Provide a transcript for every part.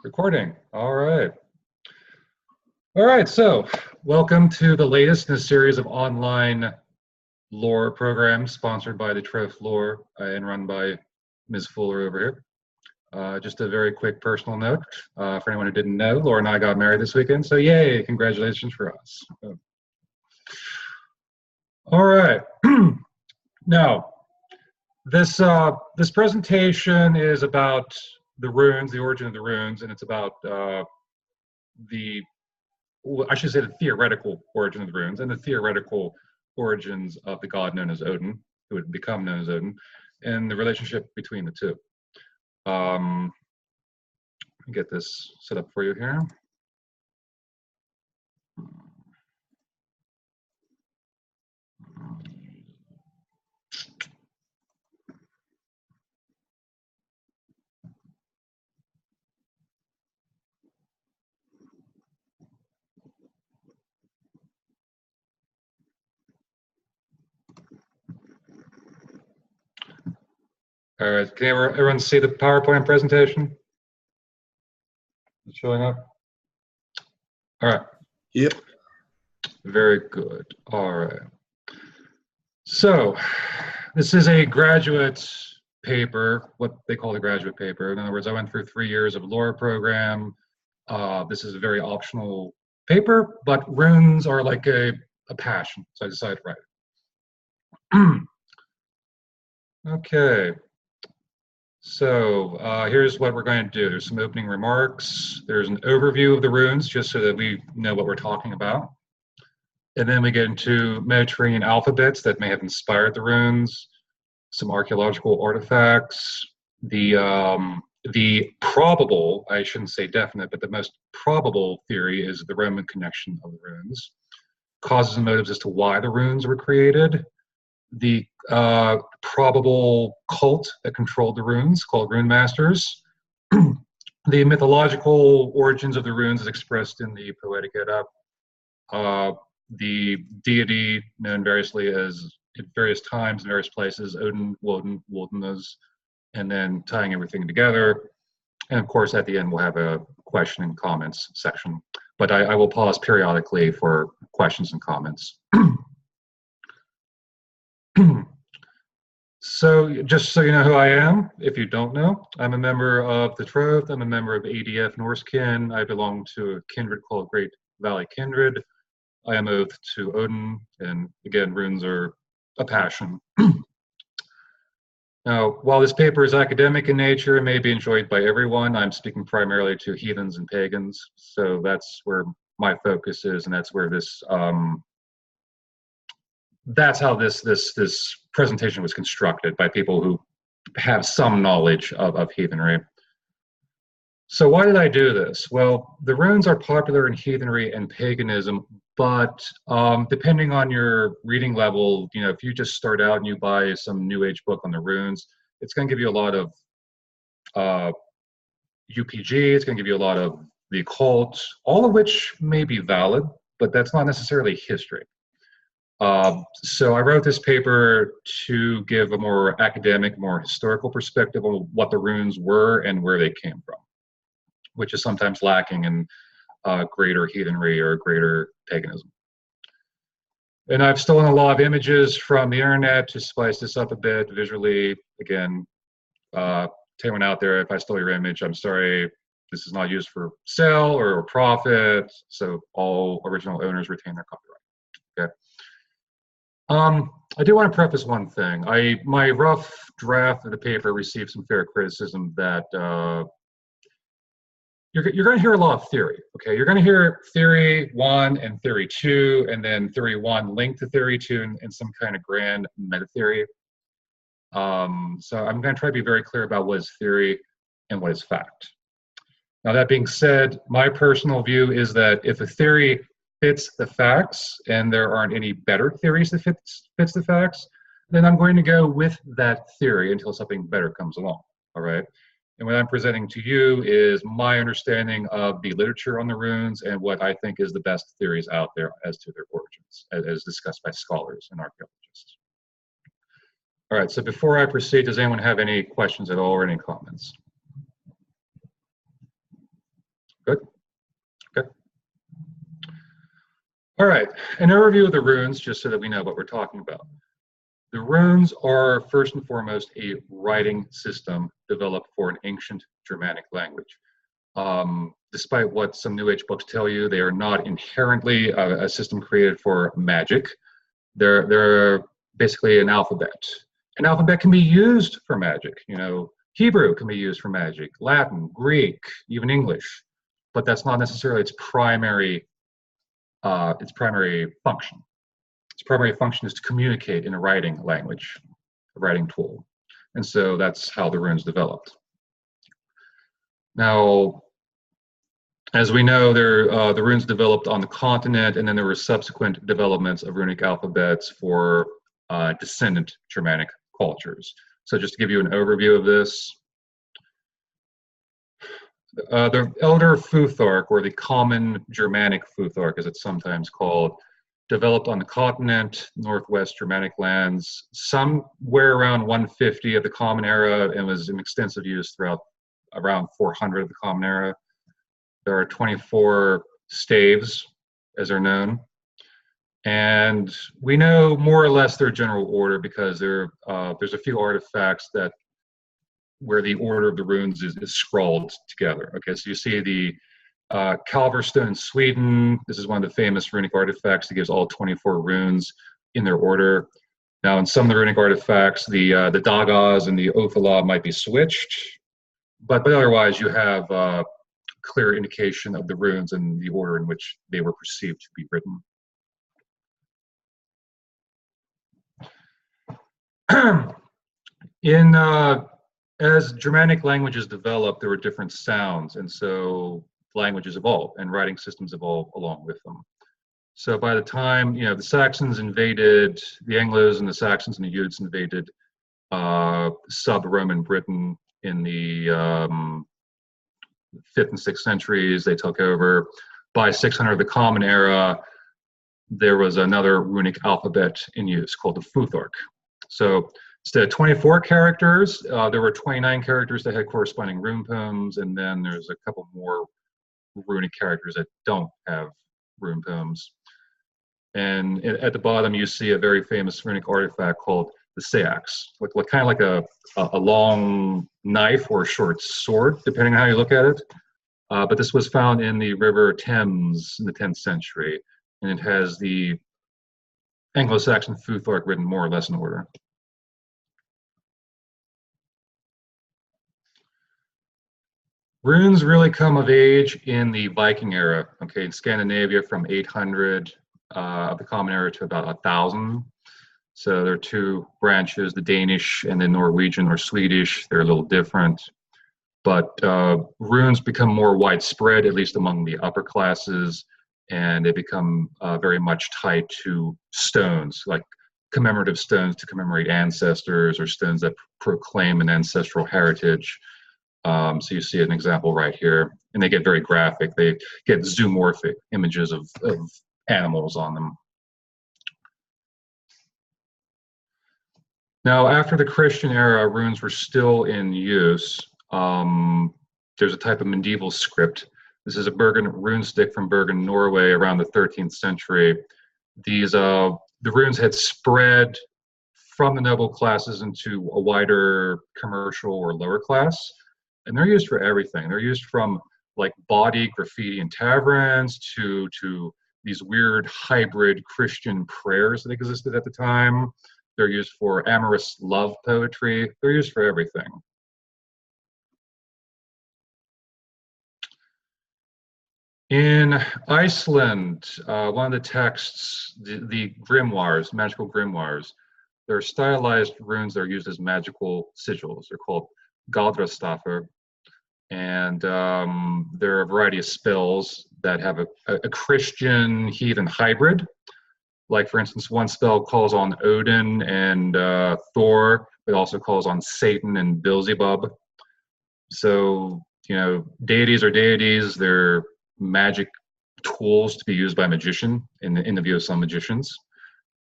Recording. All right. All right. So, welcome to the latest in a series of online lore programs sponsored by the Troth Lore and run by Ms. Fuller over here. Just a very quick personal note for anyone who didn't know, Laura and I got married this weekend. So, yay! Congratulations for us. All right. Now, this presentation is about the runes, the origin of the runes, and it's about I should say the theoretical origin of the runes and the theoretical origins of the god known as Odin, who would become known as Odin, and the relationship between the two. Let me get this set up for you here. All right, can everyone see the PowerPoint presentation? It's showing up? All right. Yep. Very good. All right. So, this is a graduate paper, what they call a graduate paper. In other words, I went through 3 years of lore program. This is a very optional paper, but runes are like a passion, so I decided to write it. Okay. So here's what we're going to do. There's some opening remarks. There's an overview of the runes, just so that we know what we're talking about. And then we get into Mediterranean alphabets that may have inspired the runes, some archaeological artifacts, the probable, I shouldn't say definite, but the most probable theory is the Roman connection of the runes, causes and motives as to why the runes were created, the probable cult that controlled the runes, called rune masters, the mythological origins of the runes as expressed in the Poetic Edda, the deity known variously as at various times in various places, Odin, Woden, Wodanaz, and then tying everything together. And of course, at the end, we'll have a question and comments section. But I will pause periodically for questions and comments. So just so you know who I am, if you don't know, I'm a member of the Troth. I'm a member of ADF Norsekin. I belong to a kindred called Great Valley Kindred. I am oath to Odin, and again, runes are a passion. Now, while this paper is academic in nature and may be enjoyed by everyone, I'm speaking primarily to heathens and pagans. So that's where my focus is, and that's where this that's how this presentation was constructed by people who have some knowledge of heathenry. So why did I do this? Well, the runes are popular in heathenry and paganism, but depending on your reading level, you know, if you just start out and you buy some New Age book on the runes, it's going to give you a lot of UPG, it's going to give you a lot of the occult, all of which may be valid, but that's not necessarily history. So I wrote this paper to give a more academic, more historical perspective on what the runes were and where they came from, which is sometimes lacking in greater heathenry or greater paganism. And I've stolen a lot of images from the internet to spice this up a bit visually. Again, to anyone out there, if I stole your image, I'm sorry. This is not used for sale or profit, so all original owners retain their copyright. Okay. I do want to preface one thing. My rough draft of the paper received some fair criticism that you're going to hear a lot of theory. Okay, you're going to hear theory 1 and theory 2, and then theory 1 linked to theory 2 in some kind of grand meta theory. So I'm going to try to be very clear about what is theory and what is fact. Now, that being said, my personal view is that if a theory fits the facts and there aren't any better theories that fits the facts, then I'm going to go with that theory until something better comes along. All right. And what I'm presenting to you is my understanding of the literature on the runes and what I think is the best theories out there as to their origins, as discussed by scholars and archaeologists. All right, so before I proceed, does anyone have any questions at all or any comments? All right, an overview of the runes, just so that we know what we're talking about. The runes are first and foremost a writing system developed for an ancient Germanic language. Despite what some New Age books tell you, they are not inherently a system created for magic. They're basically an alphabet. An alphabet can be used for magic. You know, Hebrew can be used for magic, Latin, Greek, even English, but that's not necessarily its primary function. Its primary function is to communicate in a writing language, a writing tool, and so that's how the runes developed. Now, as we know, the runes developed on the continent, and then there were subsequent developments of runic alphabets for descendant Germanic cultures. So just to give you an overview of this, the Elder Futhark, or the common Germanic Futhark as it's sometimes called, developed on the continent, northwest Germanic lands, somewhere around 150 of the Common Era, and was in extensive use throughout around 400 of the Common Era. There are 24 staves, as they're known. And we know more or less their general order because there's a few artifacts where the order of the runes is scrawled together. Okay, so you see the Calverstone in Sweden. This is one of the famous runic artifacts that gives all 24 runes in their order. Now, in some of the runic artifacts, the dagas and the othala might be switched, but otherwise you have clear indication of the runes and the order in which they were perceived to be written. As Germanic languages developed, there were different sounds, and so languages evolved and writing systems evolved along with them. So by the time the Saxons invaded, the Anglos and the Saxons and the Jutes invaded sub-Roman Britain in the 5th and 6th centuries, they took over. By 600 of the Common Era, there was another runic alphabet in use called the Futhark. So instead of 24 characters, there were 29 characters that had corresponding rune poems, and then there's a couple more runic characters that don't have rune poems. And at the bottom, you see a very famous runic artifact called the seax, kind of like a long knife or a short sword, depending on how you look at it. But this was found in the River Thames in the 10th century, and it has the Anglo-Saxon Futhark written more or less in order. Runes really come of age in the Viking era, okay, in Scandinavia from 800 of the Common Era to about 1000. So there are two branches, the Danish and the Norwegian or Swedish. They're a little different, but runes become more widespread, at least among the upper classes, and they become very much tied to stones, like commemorative stones to commemorate ancestors or stones that proclaim an ancestral heritage. So you see an example right here, and they get very graphic. They get zoomorphic images of animals on them. Now, after the Christian era, runes were still in use. There's a type of medieval script. This is a Bergen rune stick from Bergen, Norway, around the 13th century. The runes had spread from the noble classes into a wider commercial or lower class, and they're used for everything. They're used from like bawdy graffiti in taverns to these weird hybrid Christian prayers that existed at the time. They're used for amorous love poetry. They're used for everything. In Iceland, one of the texts, the grimoires, magical grimoires, there are stylized runes that are used as magical sigils. They're called galdrastafir, and there are a variety of spells that have a Christian heathen hybrid. Like, for instance, one spell calls on Odin and Thor, but also calls on Satan and Beelzebub. So, deities are deities. They're magic tools to be used by a magician in the view of some magicians.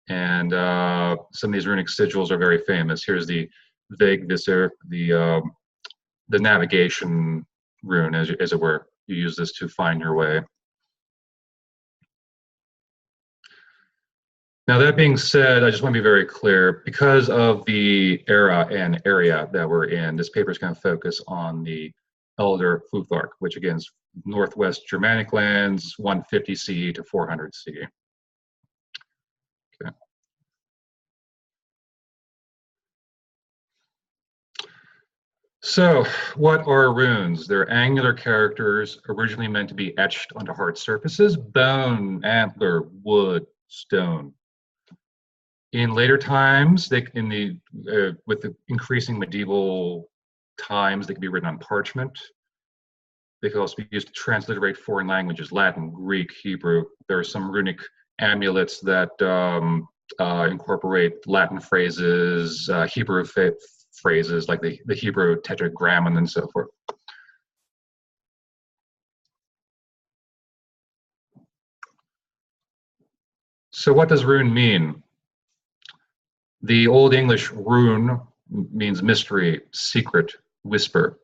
And some of these runic sigils are very famous. Here's the Vegvisir, the navigation rune, as it were. You use this to find your way. Now, that being said, I just want to be very clear, because of the era and area that we're in, this paper is going to focus on the Elder Futhark, which again is Northwest Germanic lands, 150 CE to 400 CE. Okay. So, what are runes? They're angular characters originally meant to be etched onto hard surfaces: bone, antler, wood, stone. In later times, with the increasing medieval times, they could be written on parchment. They could also be used to transliterate foreign languages: Latin, Greek, Hebrew. There are some runic amulets that incorporate Latin phrases, Hebrew phrases like the Hebrew tetragrammaton and so forth. So what does rune mean? The Old English rune means mystery, secret, whisper.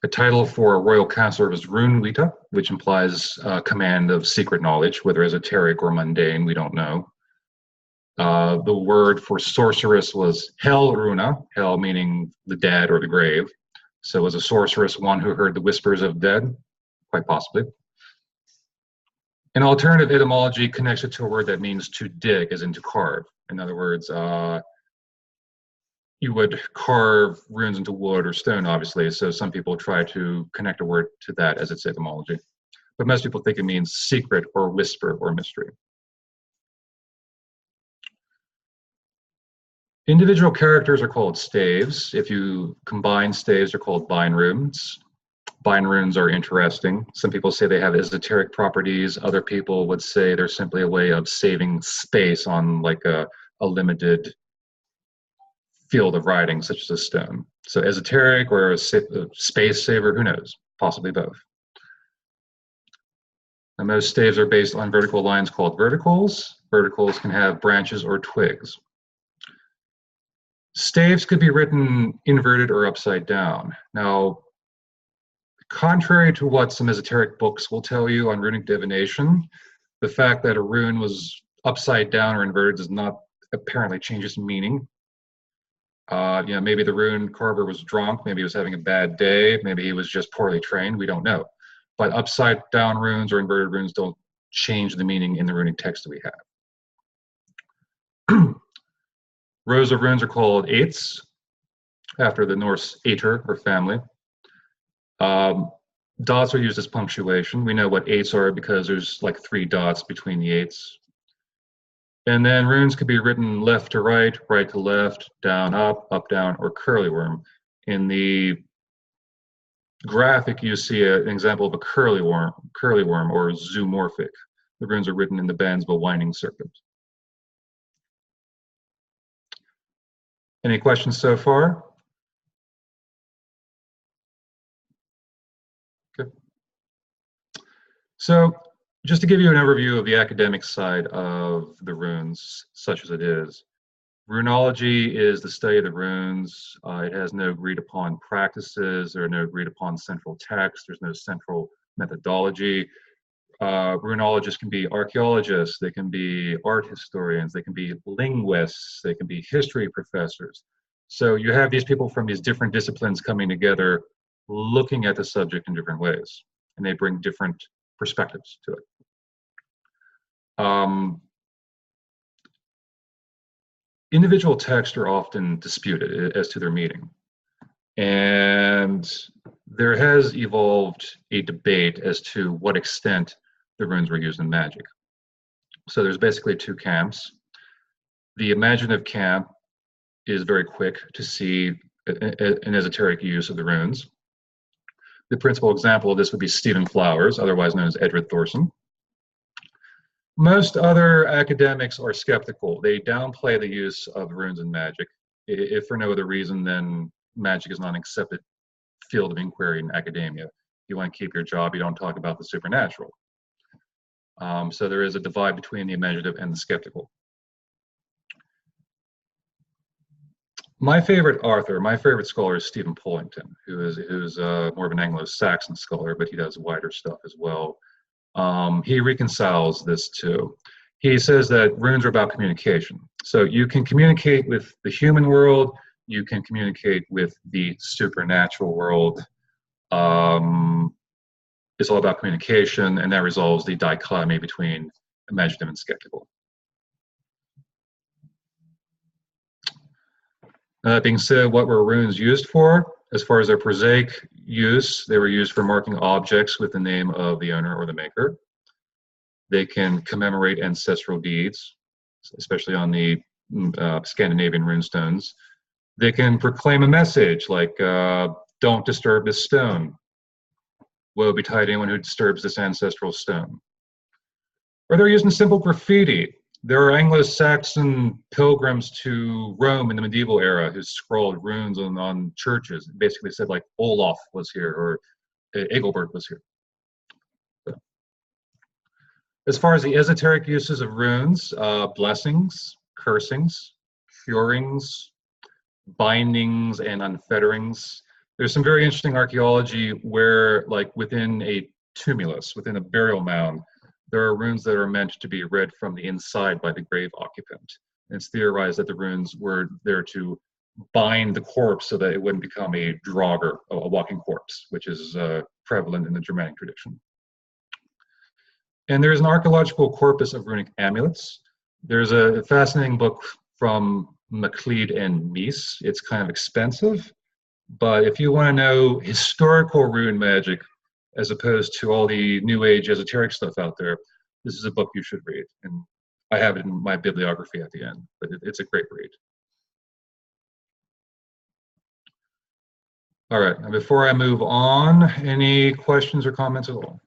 A title for a royal counselor is rune vita, which implies command of secret knowledge, whether esoteric or mundane, we don't know. The word for sorceress was hell runa, hell meaning the dead or the grave. So was a sorceress one who heard the whispers of dead? Quite possibly. An alternative etymology connects it to a word that means to dig, as in to carve. In other words, you would carve runes into wood or stone, obviously, so some people try to connect a word to that as its etymology. But most people think it means secret or whisper or mystery. Individual characters are called staves. If you combine staves, they're called bind runes. Bind runes are interesting. Some people say they have esoteric properties. Other people would say they're simply a way of saving space on like a limited field of writing, such as a stone. So esoteric or a space saver, who knows? Possibly both. And most staves are based on vertical lines called verticals. Verticals can have branches or twigs. Staves could be written inverted or upside down. Now, contrary to what some esoteric books will tell you on runic divination, the fact that a rune was upside down or inverted does not apparently change its meaning. Maybe the rune carver was drunk, maybe he was having a bad day, maybe he was just poorly trained, we don't know. But upside down runes or inverted runes don't change the meaning in the runic text that we have. Rows of runes are called eights, after the Norse ætr, or family. Dots are used as punctuation. We know what eights are because there's like 3 dots between the eights. And then runes could be written left to right, right to left, down, up down, or curly worm. In the graphic, you see an example of a curly worm or zoomorphic. The runes are written in the bends of a winding circuit. Any questions so far? Okay. So just to give you an overview of the academic side of the runes, such as it is, runology is the study of the runes. It has no agreed upon practices. There are no agreed upon central texts. There's no central methodology. Runologists can be archaeologists, they can be art historians, they can be linguists, they can be history professors. So you have these people from these different disciplines coming together, looking at the subject in different ways, and they bring different perspectives to it. Individual texts are often disputed as to their meaning. And there has evolved a debate as to what extent the runes were used in magic. So there's basically 2 camps. The imaginative camp is very quick to see an esoteric use of the runes. The principal example of this would be Stephen Flowers, otherwise known as Edward Thorson. Most other academics are skeptical. They downplay the use of runes in magic, if for no other reason than magic is not an accepted field of inquiry in academia. If you want to keep your job, you don't talk about the supernatural. So there is a divide between the imaginative and the skeptical. My favorite author, my favorite scholar is Stephen Pollington, who's more of an Anglo-Saxon scholar, but he does wider stuff as well. He reconciles this too. He says that runes are about communication. So you can communicate with the human world, you can communicate with the supernatural world. It's all about communication, and that resolves the dichotomy between imaginative and skeptical. That being said, what were runes used for? As far as their prosaic use, they were used for marking objects with the name of the owner or the maker. They can commemorate ancestral deeds, especially on the Scandinavian runestones. They can proclaim a message like, don't disturb this stone. Woe betide anyone who disturbs this ancestral stone. Or they're used in simple graffiti. There are Anglo-Saxon pilgrims to Rome in the medieval era who scrawled runes on churches. It basically said like Olaf was here or Egilbert was here. So. As far as the esoteric uses of runes, blessings, cursings, curings, bindings, and unfetterings. There's some very interesting archaeology where, like within a tumulus, within a burial mound, there are runes that are meant to be read from the inside by the grave occupant. And it's theorized that the runes were there to bind the corpse so that it wouldn't become a draugr, a walking corpse, which is prevalent in the Germanic tradition. And there's an archaeological corpus of runic amulets. There's a fascinating book from MacLeod and Mies. It's kind of expensive, but if you want to know historical rune magic, as opposed to all the new age esoteric stuff out there, this is a book you should read. And I have it in my bibliography at the end, but it's a great read. All right, and before I move on, any questions or comments at all?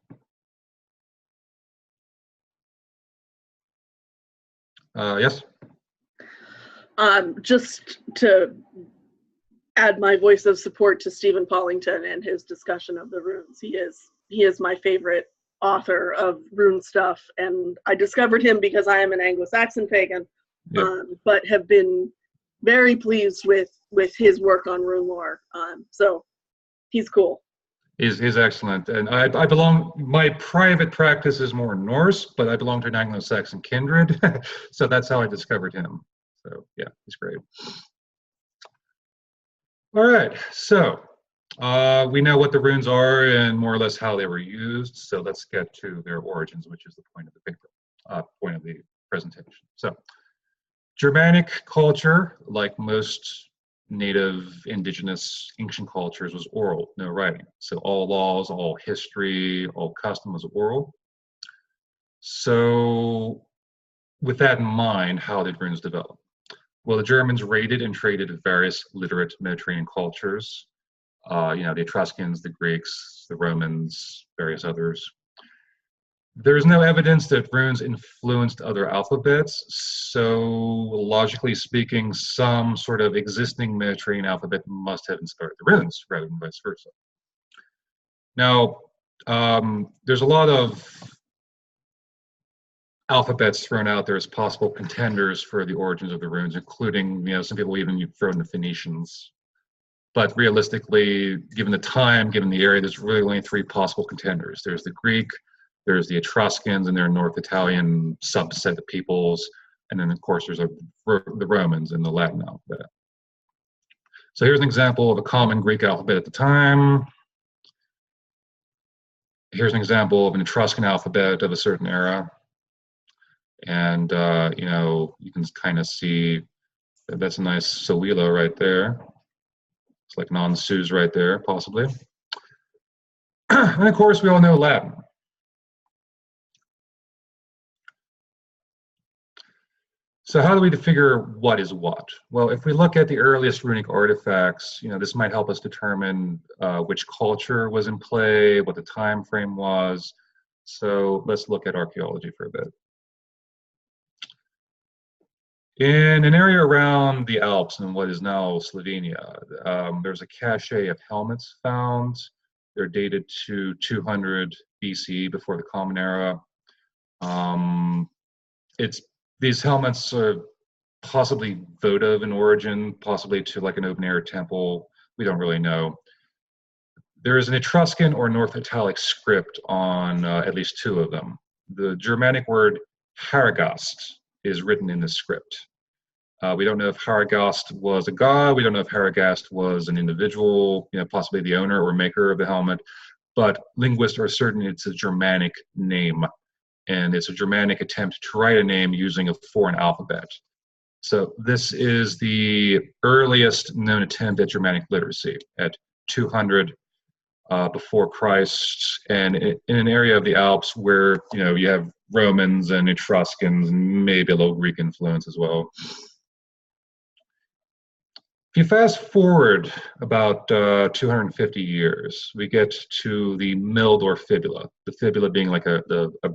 Yes? Just to add my voice of support to Stephen Pollington and his discussion of the runes. He is my favorite author of rune stuff, and I discovered him because I am an Anglo-Saxon pagan, yep. But have been very pleased with his work on rune lore. So he's cool. He's excellent, and I belong. My private practice is more Norse, but I belong to an Anglo-Saxon kindred, so that's how I discovered him. So yeah, he's great. All right, so we know what the runes are and more or less how they were used. So let's get to their origins, which is the point of the paper, point of the presentation. So Germanic culture, like most native, indigenous, ancient cultures, was oral, no writing. So all laws, all history, all custom was oral. So with that in mind, how did runes develop? Well, the Germans raided and traded with various literate Mediterranean cultures. The Etruscans, the Greeks, the Romans, various others. There's no evidence that runes influenced other alphabets, so logically speaking, some sort of existing Mediterranean alphabet must have inspired the runes rather than vice versa. Now, there's a lot of alphabets thrown out there as possible contenders for the origins of the runes, including, some people even throw in the Phoenicians. But realistically, given the time, given the area, there's really only three possible contenders. There's the Greek, there's the Etruscans and their North Italian subset of peoples, and then of course there's the Romans and the Latin alphabet. So here's an example of a common Greek alphabet at the time. Here's an example of an Etruscan alphabet of a certain era. And, you can kind of see that that's a nice Sowilo right there. It's like non-Sus right there, possibly. And of course, we all know Latin. So how do we figure what is what? Well, if we look at the earliest runic artifacts, this might help us determine which culture was in play, what the time frame was. So let's look at archaeology for a bit. In an area around the Alps in what is now Slovenia, there's a cache of helmets found. They're dated to 200 BC, before the Common Era. These helmets are possibly votive in origin, possibly to like an open-air temple. We don't really know. There is an Etruscan or North Italic script on at least two of them. The Germanic word Haragast is written in the script. We don't know if Haragast was a god. We don't know if Haragast was an individual, possibly the owner or maker of the helmet. But linguists are certain it's a Germanic name, and it's a Germanic attempt to write a name using a foreign alphabet. So this is the earliest known attempt at Germanic literacy at 200 before Christ, and in an area of the Alps where you have Romans and Etruscans and maybe a little Greek influence as well. If you fast forward about 250 years, we get to the milled or fibula. The fibula being like a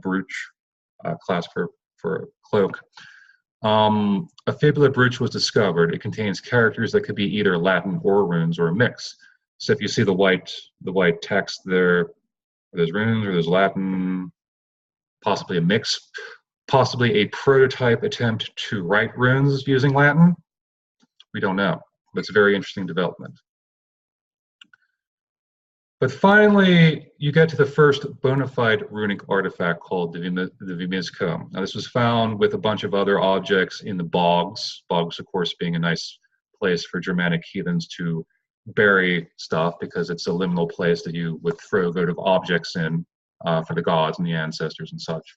brooch, class for cloak. A fibula brooch was discovered. It contains characters that could be either Latin or runes or a mix. So if you see the white text there, there's runes or there's Latin, possibly a mix, possibly a prototype attempt to write runes using Latin. We don't know. But it's a very interesting development. But finally, you get to the first bona fide runic artifact called the Vimizko. Now, this was found with a bunch of other objects in the bogs. Bogs, of course, being a nice place for Germanic heathens to bury stuff because it's a liminal place that you would throw votive objects in for the gods and the ancestors and such.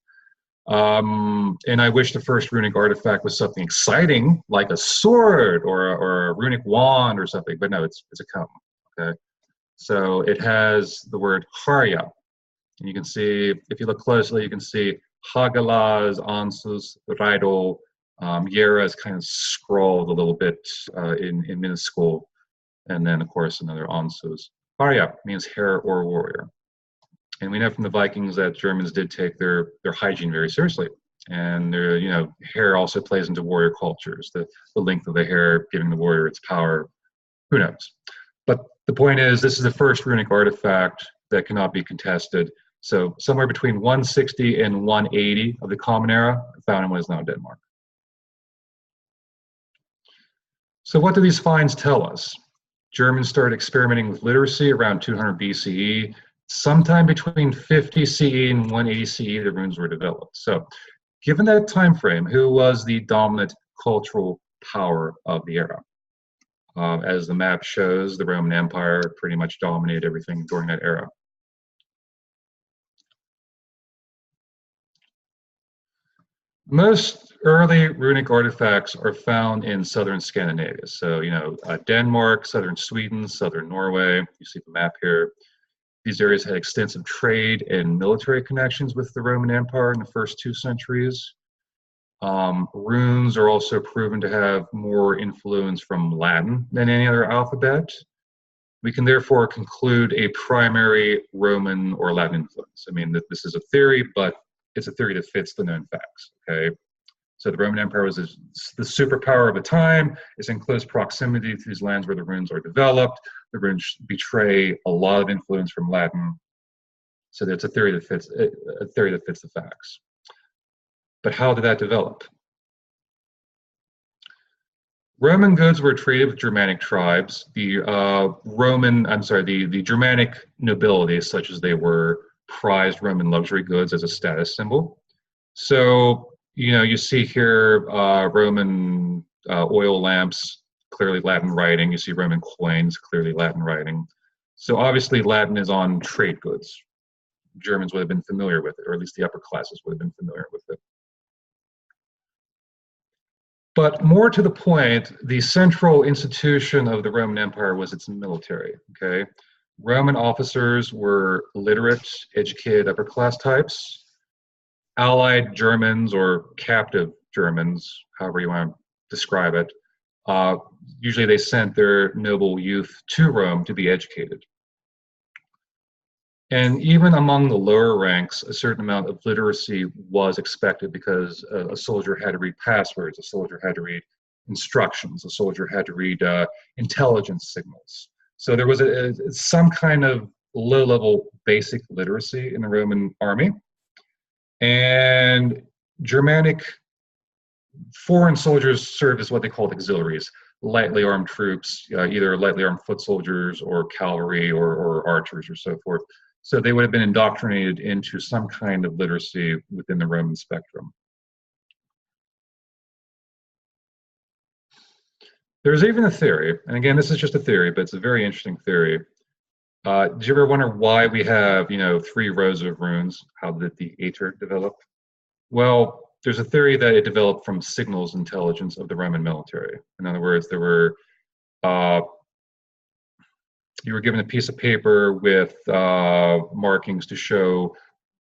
And I wish the first runic artifact was something exciting, like a sword or a runic wand or something, but no, it's a comb, okay? So it has the word Harya. And you can see, if you look closely, you can see Hagalaz, Ansus, Raido, Yera is kind of scrawled a little bit in minuscule. And then, of course, another Ansus. Harya means hair or warrior. And we know from the Vikings that Germans did take their hygiene very seriously. And their, hair also plays into warrior cultures. The length of the hair giving the warrior its power, who knows? But the point is, this is the first runic artifact that cannot be contested. So somewhere between 160 and 180 of the Common Era, found in what is now Denmark. So what do these finds tell us? Germans started experimenting with literacy around 200 BCE. Sometime between 50 CE and 180 CE, the runes were developed. So, given that time frame, who was the dominant cultural power of the era? As the map shows, the Roman Empire pretty much dominated everything during that era. Most early runic artifacts are found in southern Scandinavia. So, Denmark, southern Sweden, southern Norway. You see the map here. These areas had extensive trade and military connections with the Roman Empire in the first 2 centuries. Runes are also proven to have more influence from Latin than any other alphabet. We can therefore conclude a primary Roman or Latin influence. I mean, this is a theory, but it's a theory that fits the known facts, okay? So the Roman Empire was the superpower of the time. It's in close proximity to these lands where the runes are developed. The runes betray a lot of influence from Latin. So that's a theory that fits the facts. But how did that develop? Roman goods were traded with Germanic tribes. The Germanic nobility, such as they were, prized Roman luxury goods as a status symbol. So, you see here Roman oil lamps, clearly Latin writing. You see Roman coins, clearly Latin writing. So obviously Latin is on trade goods. Germans would have been familiar with it, or at least the upper classes would have been familiar with it. But more to the point, the central institution of the Roman Empire was its military, okay? Roman officers were literate, educated upper class types. Allied Germans or captive Germans, however you want to describe it, usually they sent their noble youth to Rome to be educated. And even among the lower ranks, a certain amount of literacy was expected because a soldier had to read passwords, a soldier had to read instructions, a soldier had to read intelligence signals. So there was some kind of low-level basic literacy in the Roman army. And Germanic foreign soldiers served as what they called auxiliaries, lightly armed troops, either lightly armed foot soldiers or cavalry or archers or so forth. So they would have been indoctrinated into some kind of literacy within the Roman spectrum. There's even a theory, and again, this is just a theory, but it's a very interesting theory. Do you ever wonder why we have, 3 rows of runes? How did the Aether develop? Well, there's a theory that it developed from signals intelligence of the Roman military. In other words, uh, you were given a piece of paper with markings to show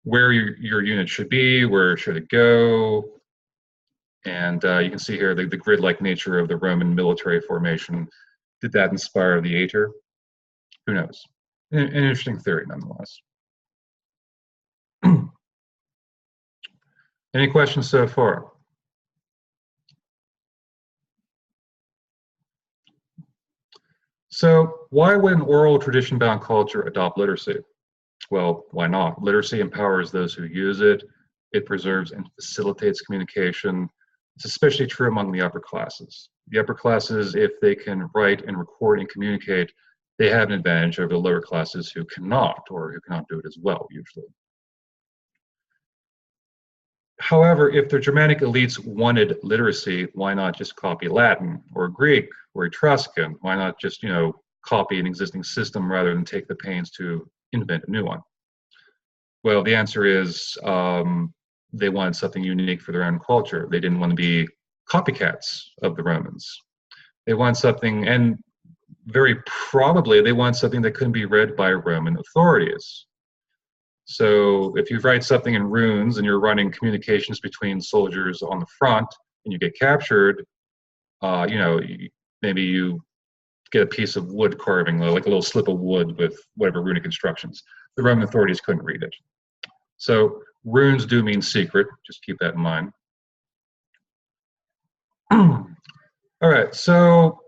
where your unit should be, where should it go, and you can see here the grid-like nature of the Roman military formation. Did that inspire the Aether? Who knows? An interesting theory, nonetheless. Any questions so far? So why would an oral tradition-bound culture adopt literacy? Well, why not? Literacy empowers those who use it. It preserves and facilitates communication. It's especially true among the upper classes. The upper classes, if they can write and record and communicate, they have an advantage over the lower classes who cannot, or who cannot do it as well, usually. However, if the Germanic elites wanted literacy, why not just copy Latin or Greek or Etruscan? Why not just, copy an existing system rather than take the pains to invent a new one? Well, the answer is they wanted something unique for their own culture. They didn't want to be copycats of the Romans. They want something, and very probably they want something that couldn't be read by Roman authorities. So if you write something in runes and you're running communications between soldiers on the front and you get captured, maybe you get a piece of wood carving, like a little slip of wood with whatever runic instructions. The Roman authorities couldn't read it. So runes do mean secret, just keep that in mind. All right, so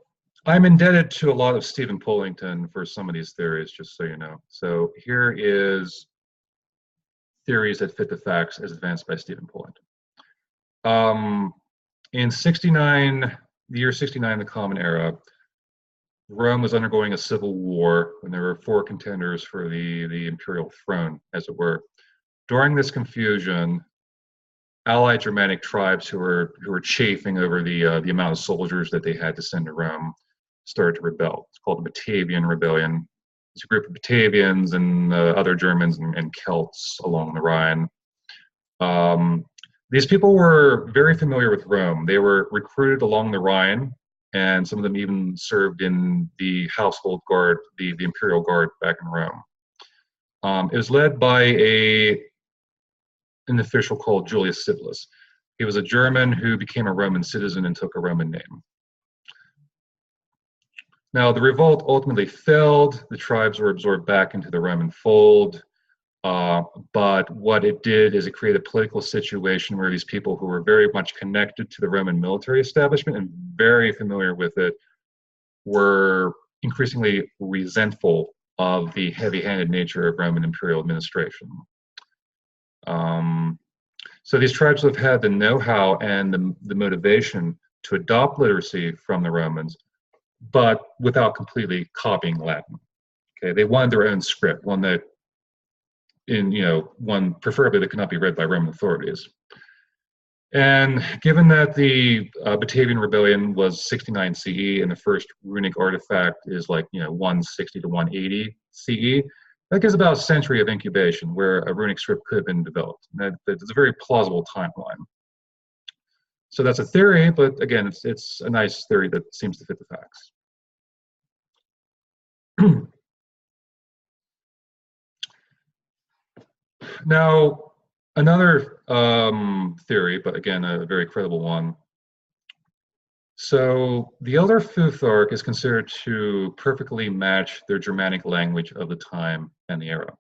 I'm indebted to a lot of Stephen Pullington for some of these theories, just so you know. So here is theories that fit the facts as advanced by Stephen Pullington. In the year 69, the Common Era, Rome was undergoing a civil war when there were 4 contenders for the imperial throne, as it were. During this confusion, allied Germanic tribes who were chafing over the amount of soldiers that they had to send to Rome started to rebel. It's called the Batavian Rebellion. It's a group of Batavians and other Germans and Celts along the Rhine. These people were very familiar with Rome. They were recruited along the Rhine, and some of them even served in the household guard, the imperial guard back in Rome. It was led by an official called Julius Civilis. He was a German who became a Roman citizen and took a Roman name. Now, the revolt ultimately failed. The tribes were absorbed back into the Roman fold. But what it did is it created a political situation where these people who were very much connected to the Roman military establishment and very familiar with it were increasingly resentful of the heavy-handed nature of Roman imperial administration. So these tribes have had the know-how and the motivation to adopt literacy from the Romans, but without completely copying Latin. Okay, they wanted their own script, one that one preferably that could not be read by Roman authorities. And given that the Batavian Rebellion was 69 CE and the first runic artifact is 160 to 180 CE, that gives about a century of incubation where a runic script could have been developed. That's a very plausible timeline. So that's a theory, but again, it's a nice theory that seems to fit the facts. Now, another theory, but again, a very credible one. So the Elder Futhark is considered to perfectly match their Germanic language of the time and the era.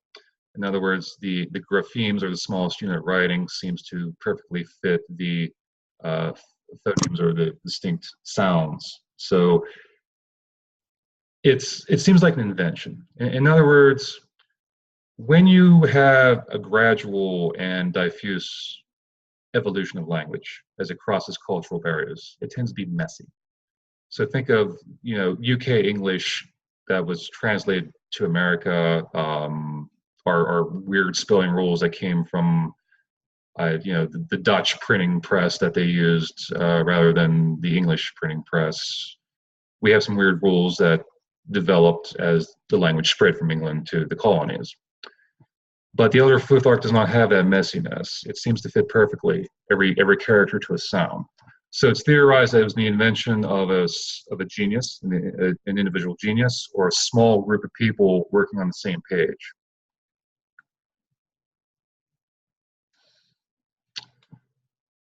In other words, the graphemes, or the smallest unit writing, seems to perfectly fit the phonemes, or the distinct sounds. So it seems like an invention. In other words, when you have a gradual and diffuse evolution of language as it crosses cultural barriers, it tends to be messy. So think of UK English that was translated to America, our weird spelling rules that came from the Dutch printing press that they used rather than the English printing press. we have some weird rules that developed as the language spread from England to the colonies. But the Elder Futhark does not have that messiness. It seems to fit perfectly, every character to a sound. So it's theorized that it was the invention of a genius, an individual genius, or a small group of people working on the same page.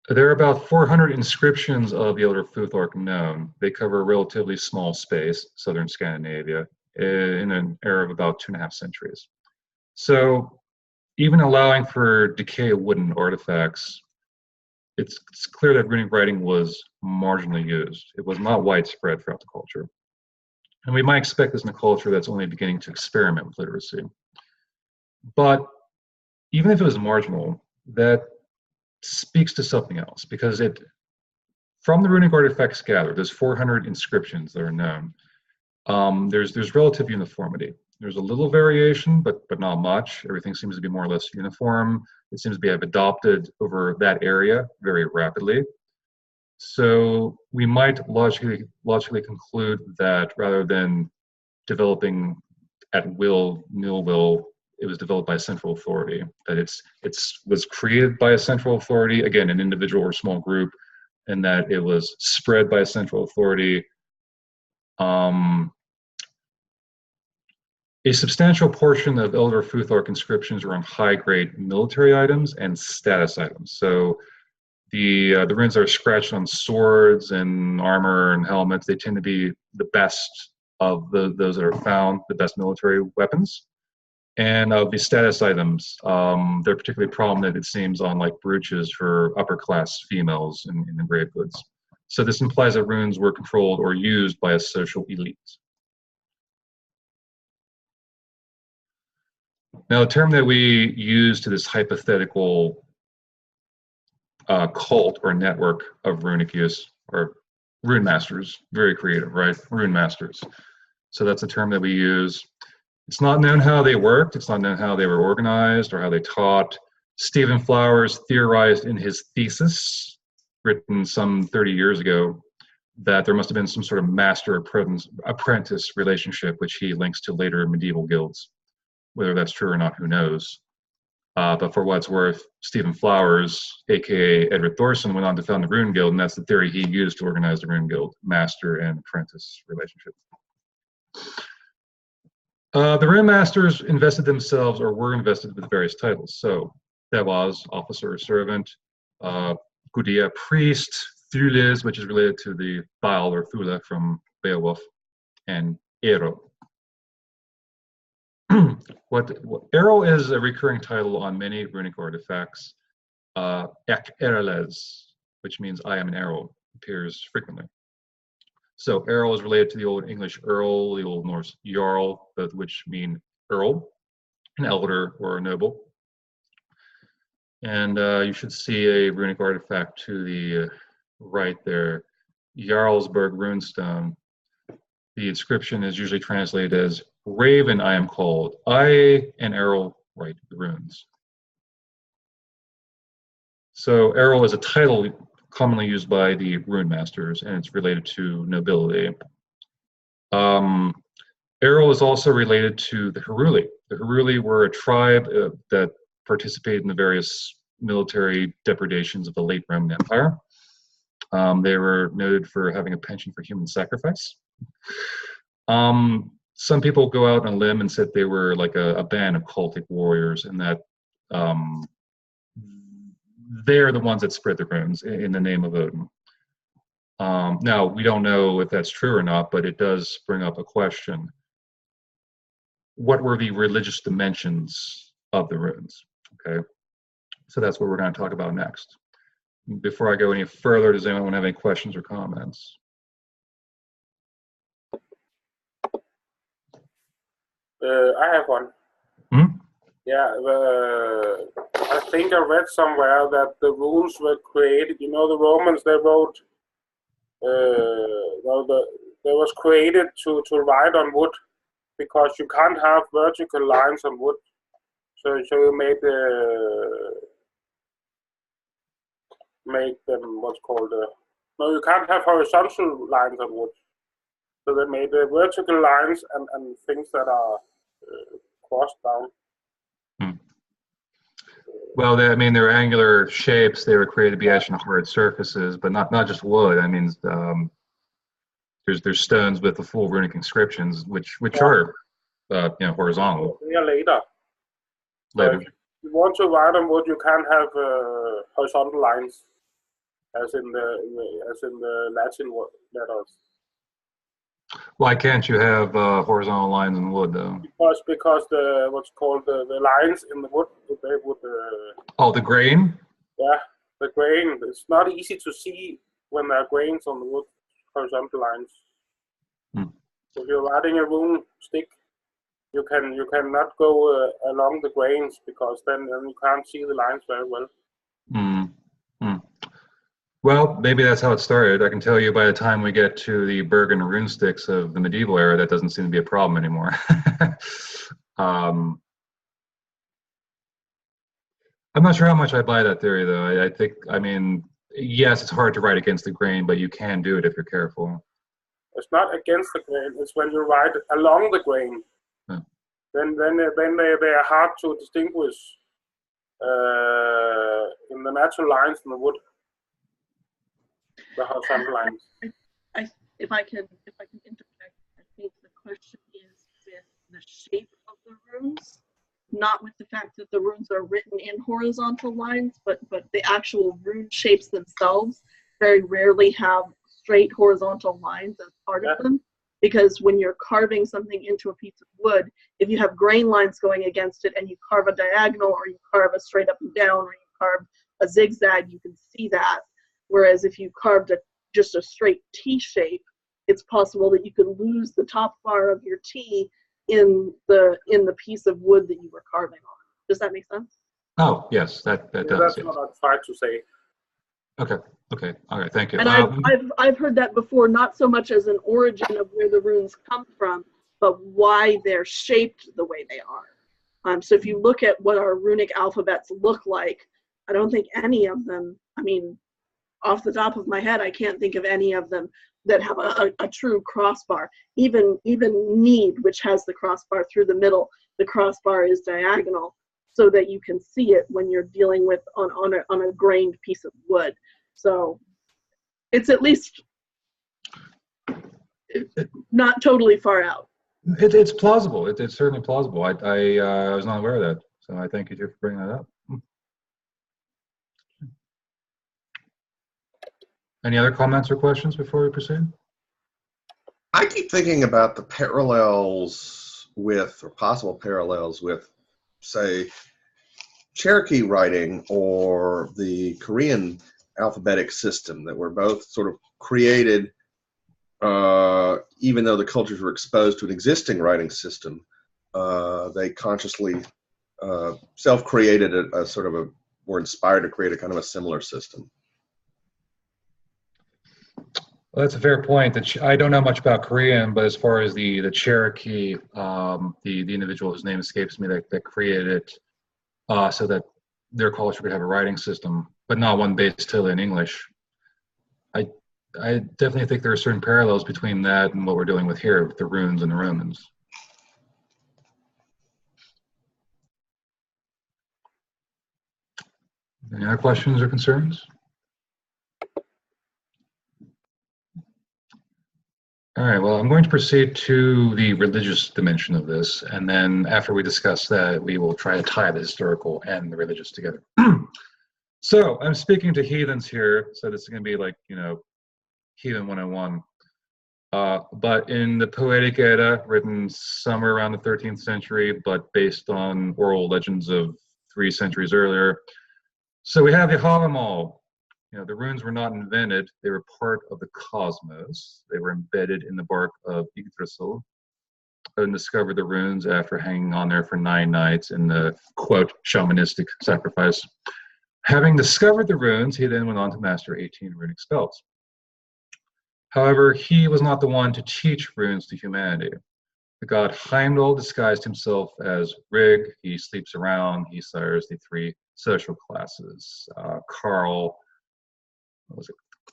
There are about 400 inscriptions of the Elder Futhark known. They cover a relatively small space, southern Scandinavia, in an era of about 2.5 centuries. So even allowing for decay of wooden artifacts, it's clear that runic writing was marginally used. It was not widespread throughout the culture. And we might expect this in a culture that's only beginning to experiment with literacy. But even if it was marginal, that speaks to something else, because from the runic artifacts gathered, there's 400 inscriptions that are known. There's relative uniformity. There's a little variation, but not much. Everything seems to be more or less uniform. It seems to be adopted over that area very rapidly. So we might logically conclude that rather than developing at will, nil will, it was developed by a central authority. That it was created by a central authority, again, an individual or small group, and that it was spread by a central authority. A substantial portion of Elder Futhark inscriptions are on high-grade military items and status items. So the runes that are scratched on swords and armor and helmets, they tend to be the best of those that are found, the best military weapons. And of the status items, they're particularly prominent, it seems, on like brooches for upper-class females in engraved goods. So this implies that runes were controlled or used by a social elite. Now, the term that we use to this hypothetical cult or network of runic use are rune masters. Very creative, right? Rune masters. So that's a term that we use. It's not known how they worked. It's not known how they were organized or how they taught. Stephen Flowers theorized in his thesis, written some 30 years ago, that there must have been some sort of master-apprentice relationship, which he links to later medieval guilds. Whether that's true or not, who knows? But for what it's worth, Stephen Flowers, aka Edward Thorson, went on to found the Rune Guild, and that's the theory he used to organize the Rune Guild: master and apprentice relationship. The Rune Masters invested themselves, or were invested with various titles. So, Devas, officer or servant, Gudea, priest, Thules, which is related to the Baal or Thule from Beowulf, and Ero. Ero is a recurring title on many runic artifacts. Ek Ereles, which means I am an arrow, appears frequently. So Earl is related to the Old English Earl, the Old Norse Jarl, both which mean Earl, an elder or a noble. And you should see a runic artifact to the right there, Jarlsberg runestone. The inscription is usually translated as "Raven I am called. I and Errol write the runes." So Errol is a title commonly used by the rune masters, and it's related to nobility. Errol is also related to the Heruli. The Heruli were a tribe that participated in the various military depredations of the late Roman Empire. They were noted for having a penchant for human sacrifice. Some people go out on a limb and said they were like a band of cultic warriors, and that they're the ones that spread the runes in the name of Odin. Now, we don't know if that's true or not, but it does bring up a question. What were the religious dimensions of the runes? Okay, so that's what we're going to talk about next. Before I go any further, does anyone have any questions or comments? I have one. Hmm? Yeah, I think I read somewhere that the runes were created. You know, the Romans, they wrote, they was created to write on wood, because you can't have vertical lines on wood. So you made them what's called no, you can't have horizontal lines on wood. So they made vertical lines and things that are crossed down. Hmm. Well, I mean, they're angular shapes. They were created to be etched on hard surfaces, but not just wood. I mean, there's stones with the full runic inscriptions, which are horizontal. They are later. So if you want to write on wood, you can have horizontal lines, as in the Latin letters. Why can't you have horizontal lines in wood, though? Because the what's called the lines in the wood, they would. Oh, the grain. Yeah, the grain. It's not easy to see when there are grains on the wood, horizontal lines. Hmm. If you're writing a rune stick, you cannot go along the grains, because then you can't see the lines very well. Hmm. Hmm. Well, maybe that's how it started. I can tell you by the time we get to the Bergen rune sticks of the medieval era, that doesn't seem to be a problem anymore. I'm not sure how much I buy that theory, though. I mean, yes, it's hard to write against the grain, but you can do it if you're careful. It's not against the grain. It's when you write along the grain. Huh. Then they are hard to distinguish in the natural lines in the wood. The horizontal lines. If I can interject, I think the question is with the shape of the runes, not with the fact that the runes are written in horizontal lines, but the actual rune shapes themselves very rarely have straight horizontal lines as part of them. Because when you're carving something into a piece of wood, if you have grain lines going against it and you carve a diagonal, or you carve a straight up and down, or you carve a zigzag, you can see that. Whereas if you carved just a straight T shape, it's possible that you could lose the top bar of your T in the piece of wood that you were carving on. Does that make sense? Oh, yes, that does. That's yes. what I tried to say. Okay, all right, thank you. And I've heard that before, not so much as an origin of where the runes come from, but why they're shaped the way they are. So if you look at what our runic alphabets look like, I don't think any of them, I mean, off the top of my head, I can't think of any of them that have a true crossbar. Even need, which has the crossbar through the middle, the crossbar is diagonal, so that you can see it when you're dealing with on a grained piece of wood. So it's at least not totally far out. It's plausible. It's certainly plausible. I was not aware of that, so I thank you for bringing that up. Any other comments or questions before we proceed? I keep thinking about the parallels with, or possible parallels with, say, Cherokee writing or the Korean alphabetic system, that were both sort of created, even though the cultures were exposed to an existing writing system, they consciously self-created a sort of were inspired to create a kind of a similar system. Well, that's a fair point. I don't know much about Korean, but as far as the Cherokee, the individual whose name escapes me that created it, so that their culture could have a writing system, but not one based totally in English. I definitely think there are certain parallels between that and what we're dealing with here with the runes and the Romans. Any other questions or concerns? All right, well, I'm going to proceed to the religious dimension of this, and then after we discuss that, we will try to tie the historical and the religious together. So I'm speaking to heathens here, so this is going to be like, Heathen 101. But in the Poetic Edda, written somewhere around the 13th century, but based on oral legends of 3 centuries earlier. So we have the Havamal. The runes were not invented. They were part of the cosmos. They were embedded in the bark of Yggdrasil. And discovered the runes after hanging on there for 9 nights in the, quote, shamanistic sacrifice. Having discovered the runes, he then went on to master 18 runic spells. However, he was not the one to teach runes to humanity. The god Heimdall disguised himself as Rig. He sleeps around. He sires the 3 social classes. Karl,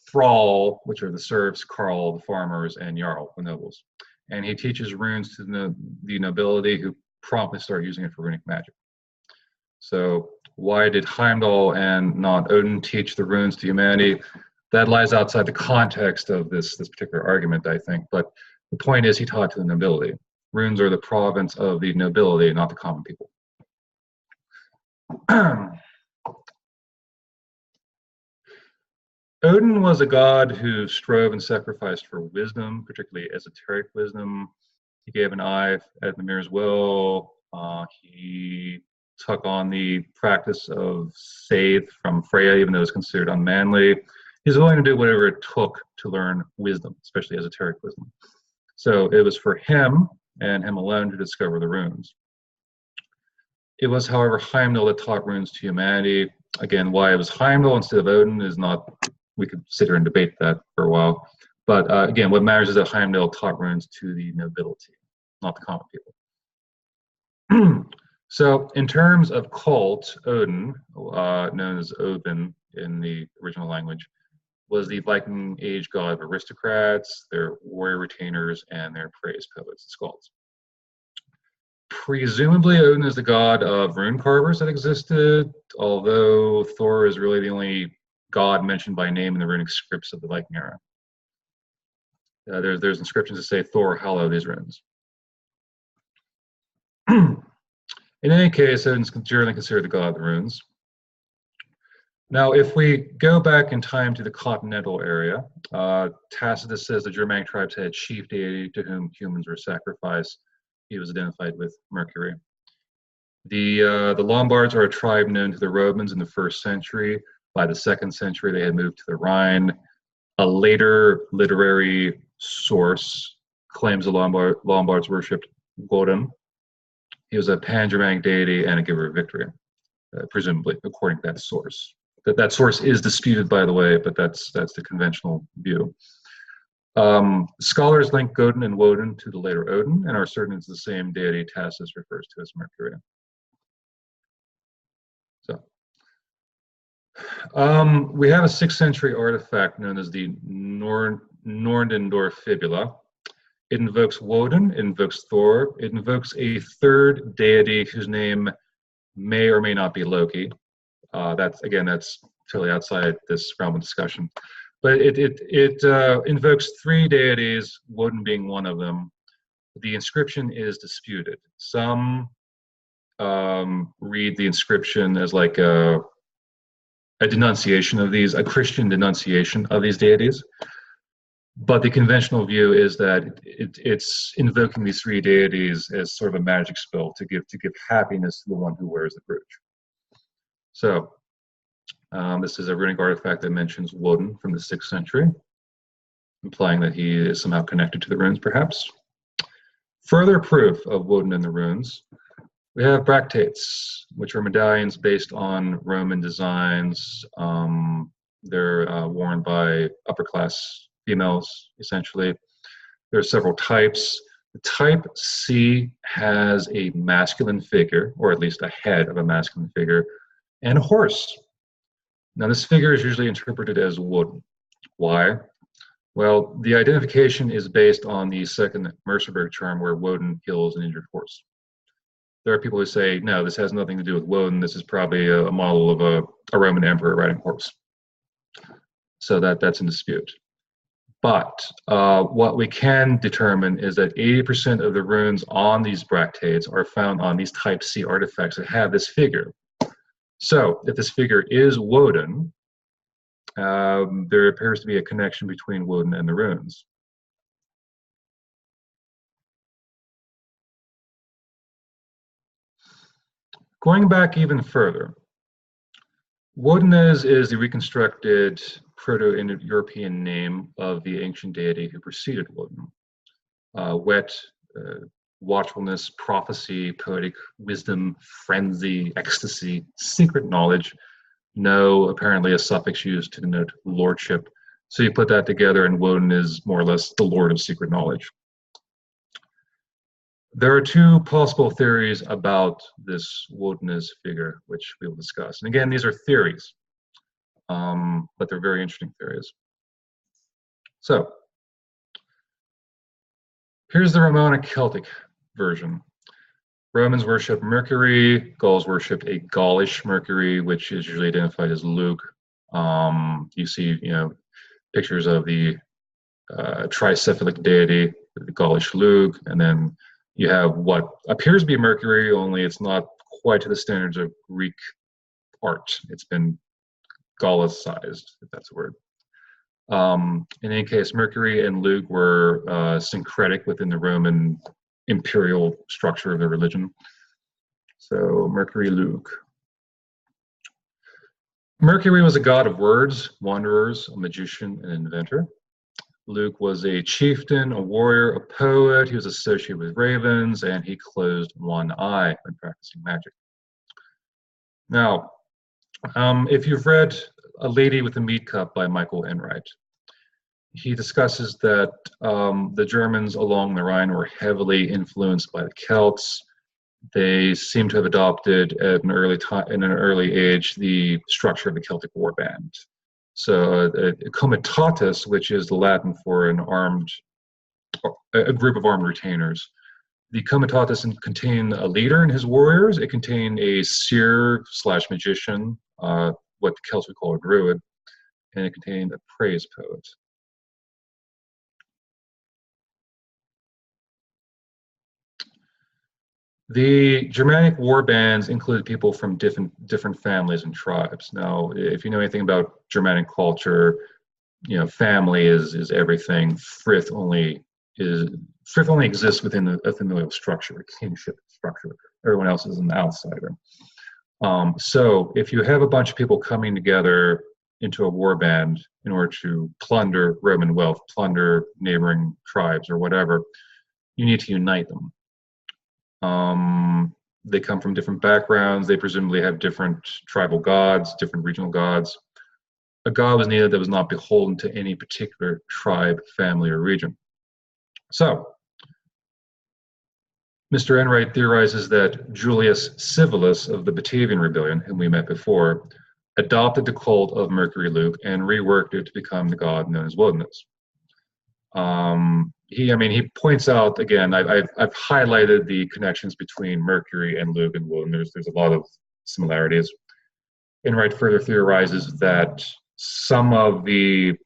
thrall, which are the serfs, carl, the farmers, and jarl, the nobles. And he teaches runes to the nobility, who promptly start using it for runic magic. So why did Heimdall and not Odin teach the runes to humanity? That lies outside the context of this particular argument, I think. But the point is, he taught to the nobility. Runes are the province of the nobility, not the common people. Odin was a god who strove and sacrificed for wisdom, particularly esoteric wisdom. He gave an eye at Mimir's will. He took on the practice of scythe from Freya, even though it was considered unmanly. He's willing to do whatever it took to learn wisdom, especially esoteric wisdom. So it was for him and him alone to discover the runes. It was, however, Heimdall that taught runes to humanity. Again, why it was Heimdall instead of Odin is not, we could sit here and debate that for a while. But again, what matters is that Heimdall taught runes to the nobility, not the common people. So in terms of cult, Odin, known as Odin in the original language, was the Viking Age god of aristocrats, their warrior retainers, and their praise poets, the skalds. Presumably, Odin is the god of rune carvers that existed, although Thor is really the only god mentioned by name in the runic scripts of the Viking era. There's inscriptions that say Thor hallow these runes. In any case, Odin's generally considered the god of the runes. Now, if we go back in time to the continental area, Tacitus says the Germanic tribes had a chief deity to whom humans were sacrificed. He was identified with Mercury. The Lombards are a tribe known to the Romans in the 1st century. By the 2nd century, they had moved to the Rhine. A later literary source claims the Lombards worshipped Wodan. He was a pan-Germanic deity and a giver of victory, presumably, according to that source. That source is disputed, by the way, but that's the conventional view. Scholars link Godin and Woden to the later Odin and are certain it's the same deity Tacitus refers to as Mercury. So, we have a 6th century artifact known as the Nordendorf fibula. It invokes Woden, it invokes Thor, it invokes a 3rd deity whose name may or may not be Loki. That's totally outside this realm of discussion. But it invokes 3 deities, Woden being one of them. The inscription is disputed. Some read the inscription as like a denunciation of these, a Christian denunciation of these deities. But the conventional view is that it's invoking these 3 deities as sort of a magic spell to give happiness to the one who wears the brooch. So this is a runic artifact that mentions Woden from the 6th century, implying that he is somehow connected to the runes, perhaps. Further proof of Woden in the runes, we have bracteates, which are medallions based on Roman designs. They're worn by upper-class females, essentially. There are several types. The type C has a masculine figure, or at least a head of a masculine figure, and a horse. Now, this figure is usually interpreted as Woden. Why? Well, the identification is based on the 2nd Mercerberg charm where Woden kills an injured horse. There are people who say, no, this has nothing to do with Woden. This is probably a model of a Roman emperor riding a horse. So that's in dispute. But what we can determine is that 80% of the runes on these bracteates are found on these type C artifacts that have this figure. So if this figure is Woden, there appears to be a connection between Woden and the runes. Going back even further, Wodanaz is the reconstructed Proto-Indo-European name of the ancient deity who preceded Woden. Wet, watchfulness, prophecy, poetic wisdom, frenzy, ecstasy, secret knowledge. No, apparently a suffix used to denote lordship. So you put that together and Woden is more or less the lord of secret knowledge. There are 2 possible theories about this Wodanaz figure, which we will discuss. And again, these are theories, but they're very interesting theories. So here's the Romanic Celtic version. Romans worship Mercury. Gauls worship a Gaulish Mercury, which is usually identified as Luke. You see, pictures of the tricephalic deity, the Gaulish Luke, and then you have what appears to be Mercury, only it's not quite to the standards of Greek art. It's been Gallicized, if that's a word. In any case, Mercury and Luke were syncretic within the Roman imperial structure of their religion. So Mercury, Luke. Mercury was a god of words, wanderers, a magician, and inventor. Luke was a chieftain, a warrior, a poet. He was associated with ravens, and he closed one eye when practicing magic. Now, if you've read A Lady with a Mead Cup by Michael Enright, he discusses that the Germans along the Rhine were heavily influenced by the Celts. They seem to have adopted at an early age the structure of the Celtic warband. So a comitatus, which is the Latin for a group of armed retainers. The comitatus contained a leader and his warriors. It contained a seer/magician, what the Celts would call a druid, and it contained a praise poet. The Germanic war bands included people from different families and tribes. Now, if you know anything about Germanic culture, family is everything. Frith only exists within the familial structure, kinship structure. Everyone else is an outsider. So if you have a bunch of people coming together into a war band in order to plunder Roman wealth, plunder neighboring tribes or whatever, you need to unite them. They come from different backgrounds. They presumably have different tribal gods, different regional gods. A god was needed that was not beholden to any particular tribe, family, or region. So, Mr. Enright theorizes that Julius Civilis of the Batavian Rebellion, whom we met before, adopted the cult of Mercury Luke and reworked it to become the god known as Wodanaz. He points out, again, I've highlighted the connections between Mercury and Luke and Woden. There's a lot of similarities. Enright further theorizes that some of the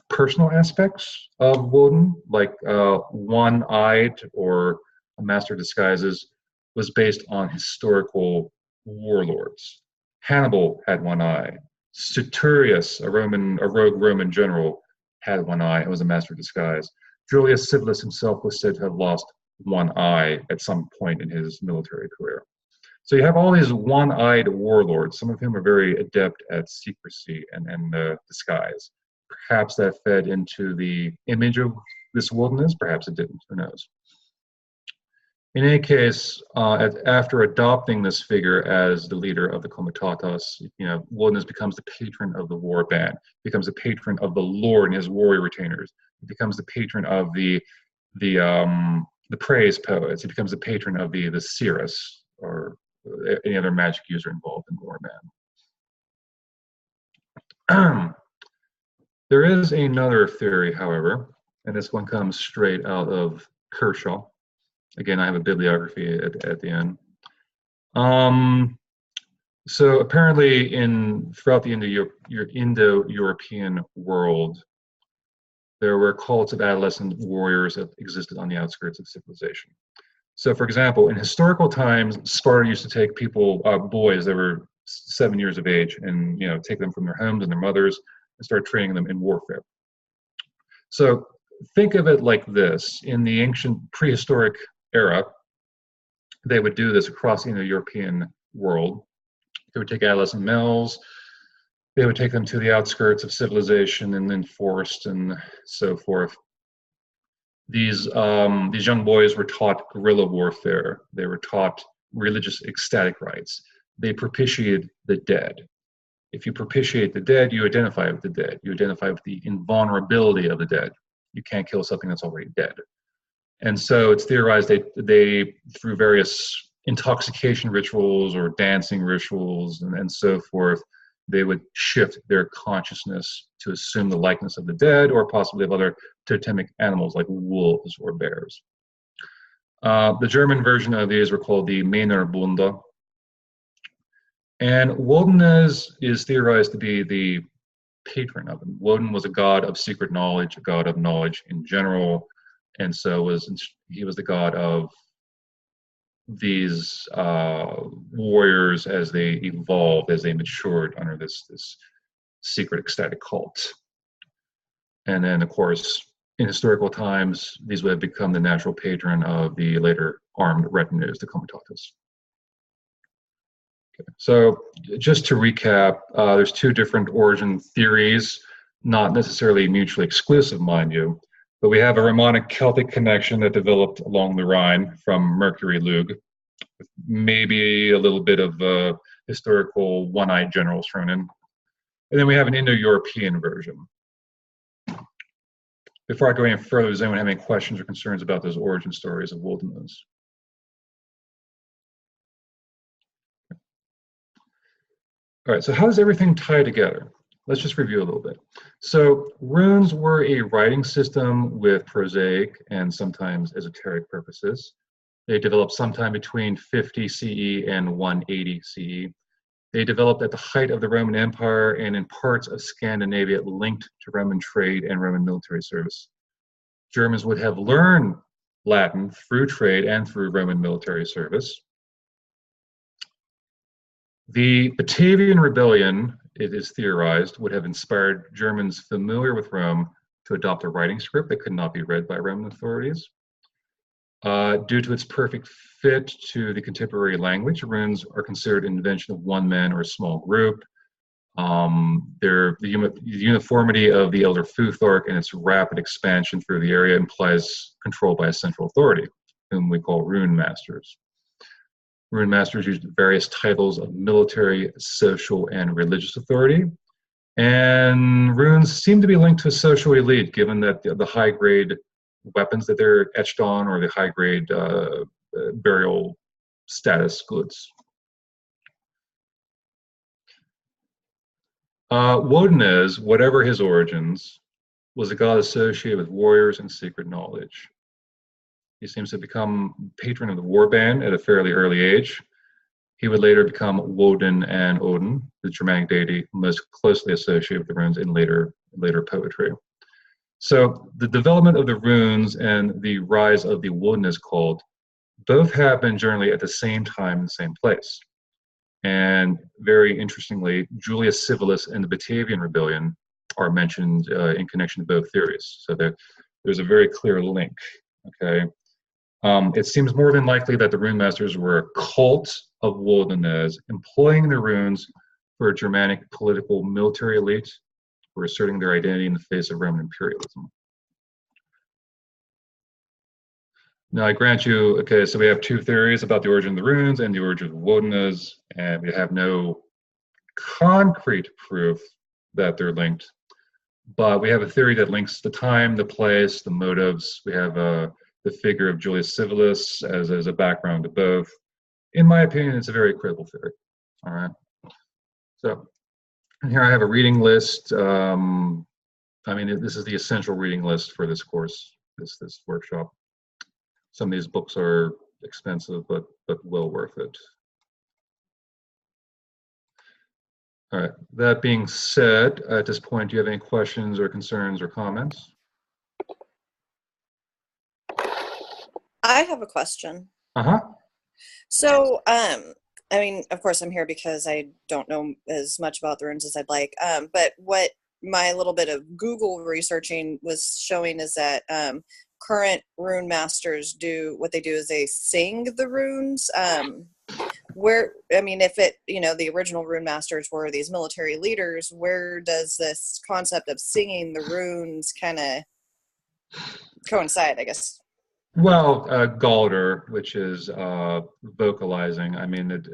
personal aspects of Woden, like one-eyed or a master of disguises, was based on historical warlords. Hannibal had one eye. Suetonius, a rogue Roman general, had one eye and was a master of disguise. Julius Civilis himself was said to have lost one eye at some point in his military career. So you have all these one-eyed warlords, some of whom are very adept at secrecy and disguise. Perhaps that fed into the image of this wilderness, perhaps it didn't, who knows. In any case, after adopting this figure as the leader of the comitatus, Wodanaz becomes the patron of the war band, becomes the patron of the lord and his warrior retainers. He becomes the patron of the praise poets. He becomes the patron of the seeress or any other magic user involved in the war band. There is another theory, however, and this one comes straight out of Kershaw. Again, I have a bibliography at the end. So apparently throughout the Indo-European world, there were cults of adolescent warriors that existed on the outskirts of civilization. So for example, in historical times, Sparta used to take boys that were 7 years of age and take them from their homes and their mothers and start training them in warfare. So think of it like this. In the ancient prehistoric era, they would do this across the Indo-European world. They would take adolescent males, they would take them to the outskirts of civilization and then forest and so forth. These young boys were taught guerrilla warfare. They were taught religious ecstatic rites. They propitiated the dead. If you propitiate the dead, you identify with the dead. You identify with the invulnerability of the dead. You can't kill something that's already dead. And so it's theorized they through various intoxication rituals or dancing rituals and so forth, they would shift their consciousness to assume the likeness of the dead or possibly of other totemic animals like wolves or bears. The German version of these were called the Männerbunde. And Wodanaz is theorized to be the patron of them. Woden was a god of secret knowledge, a god of knowledge in general, and so he was the god of these warriors as they evolved, as they matured under this secret ecstatic cult. And then, of course, in historical times, these would have become the natural patron of the later armed retinues, the comitatus. Okay. So just to recap, there's two different origin theories, not necessarily mutually exclusive, mind you, but we have a Romanic Celtic connection that developed along the Rhine from Mercury Lug, with maybe a little bit of historical one-eyed generals thrown in. And then we have an Indo-European version. Before I go any further, does anyone have any questions or concerns about those origin stories of Wodanaz? All right, so how does everything tie together? Let's just review a little bit. So runes were a writing system with prosaic and sometimes esoteric purposes. They developed sometime between 50 CE and 180 CE. They developed at the height of the Roman Empire and in parts of Scandinavia linked to Roman trade and Roman military service. Germans would have learned Latin through trade and through Roman military service. The Batavian Rebellion, it is theorized, would have inspired Germans familiar with Rome to adopt a writing script that could not be read by Roman authorities. Due to its perfect fit to the contemporary language, runes are considered an invention of one man or a small group. The uniformity of the Elder Futhark and its rapid expansion through the area implies control by a central authority, whom we call rune masters. Rune masters used various titles of military, social, and religious authority. And runes seem to be linked to a social elite, given that the high-grade weapons that they're etched on or the high-grade burial status goods. Wodanaz, whatever his origins, was a god associated with warriors and secret knowledge. He seems to become patron of the war band at a fairly early age. He would later become Woden and Odin, the Germanic deity most closely associated with the runes in later poetry. So the development of the runes and the rise of the Wodanaz cult both happen generally at the same time in the same place. And very interestingly, Julius Civilis and the Batavian Rebellion are mentioned in connection to both theories. So there's a very clear link, okay? It seems more than likely that the rune masters were a cult of Wodanaz, employing the runes for a Germanic political military elite who were asserting their identity in the face of Roman imperialism. Now, I grant you, okay, so we have two theories about the origin of the runes and the origin of Wodanaz, and we have no concrete proof that they're linked. But we have a theory that links the time, the place, the motives. We have the figure of Julius Civilis as a background to both. In my opinion, it's a very credible theory. All right. So here I have a reading list. I mean, this is the essential reading list for this course, this workshop. Some of these books are expensive, but well worth it. All right. That being said, at this point, do you have any questions or concerns or comments? I have a question. Uh-huh. So, I mean, of course, I'm here because I don't know as much about the runes as I'd like. But what my little bit of Google researching was showing is that current rune masters what they do is they sing the runes. I mean, if the original rune masters were these military leaders, where does this concept of singing the runes kind of coincide, I guess? Well, Galder, which is vocalizing. I mean,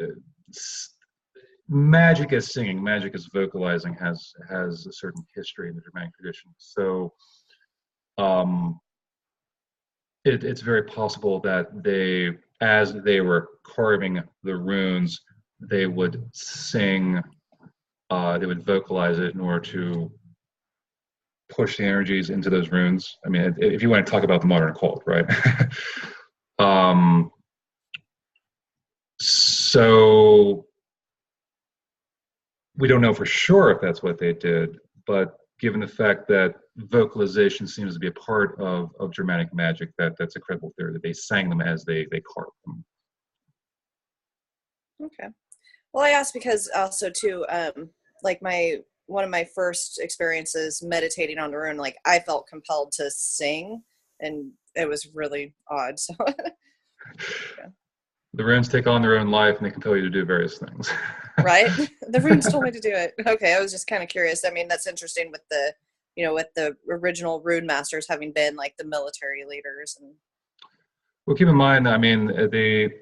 magic as singing, magic as vocalizing has a certain history in the Germanic tradition. So it's very possible that as they were carving the runes, they would sing they would vocalize it in order to push the energies into those runes. I mean, if you want to talk about the modern occult, right? So we don't know for sure if that's what they did, but given the fact that vocalization seems to be a part of Germanic magic, that's a credible theory that they sang them as they carved them. Okay. Well, I asked because also too, like one of my first experiences meditating on the rune, like I felt compelled to sing, and it was really odd. So yeah. The runes take on their own life, and they compel you to do various things. Right? The runes told me to do it. Okay, I was just kind of curious. I mean, that's interesting with the, with the original rune masters having been like the military leaders. And Well, keep in mind, I mean,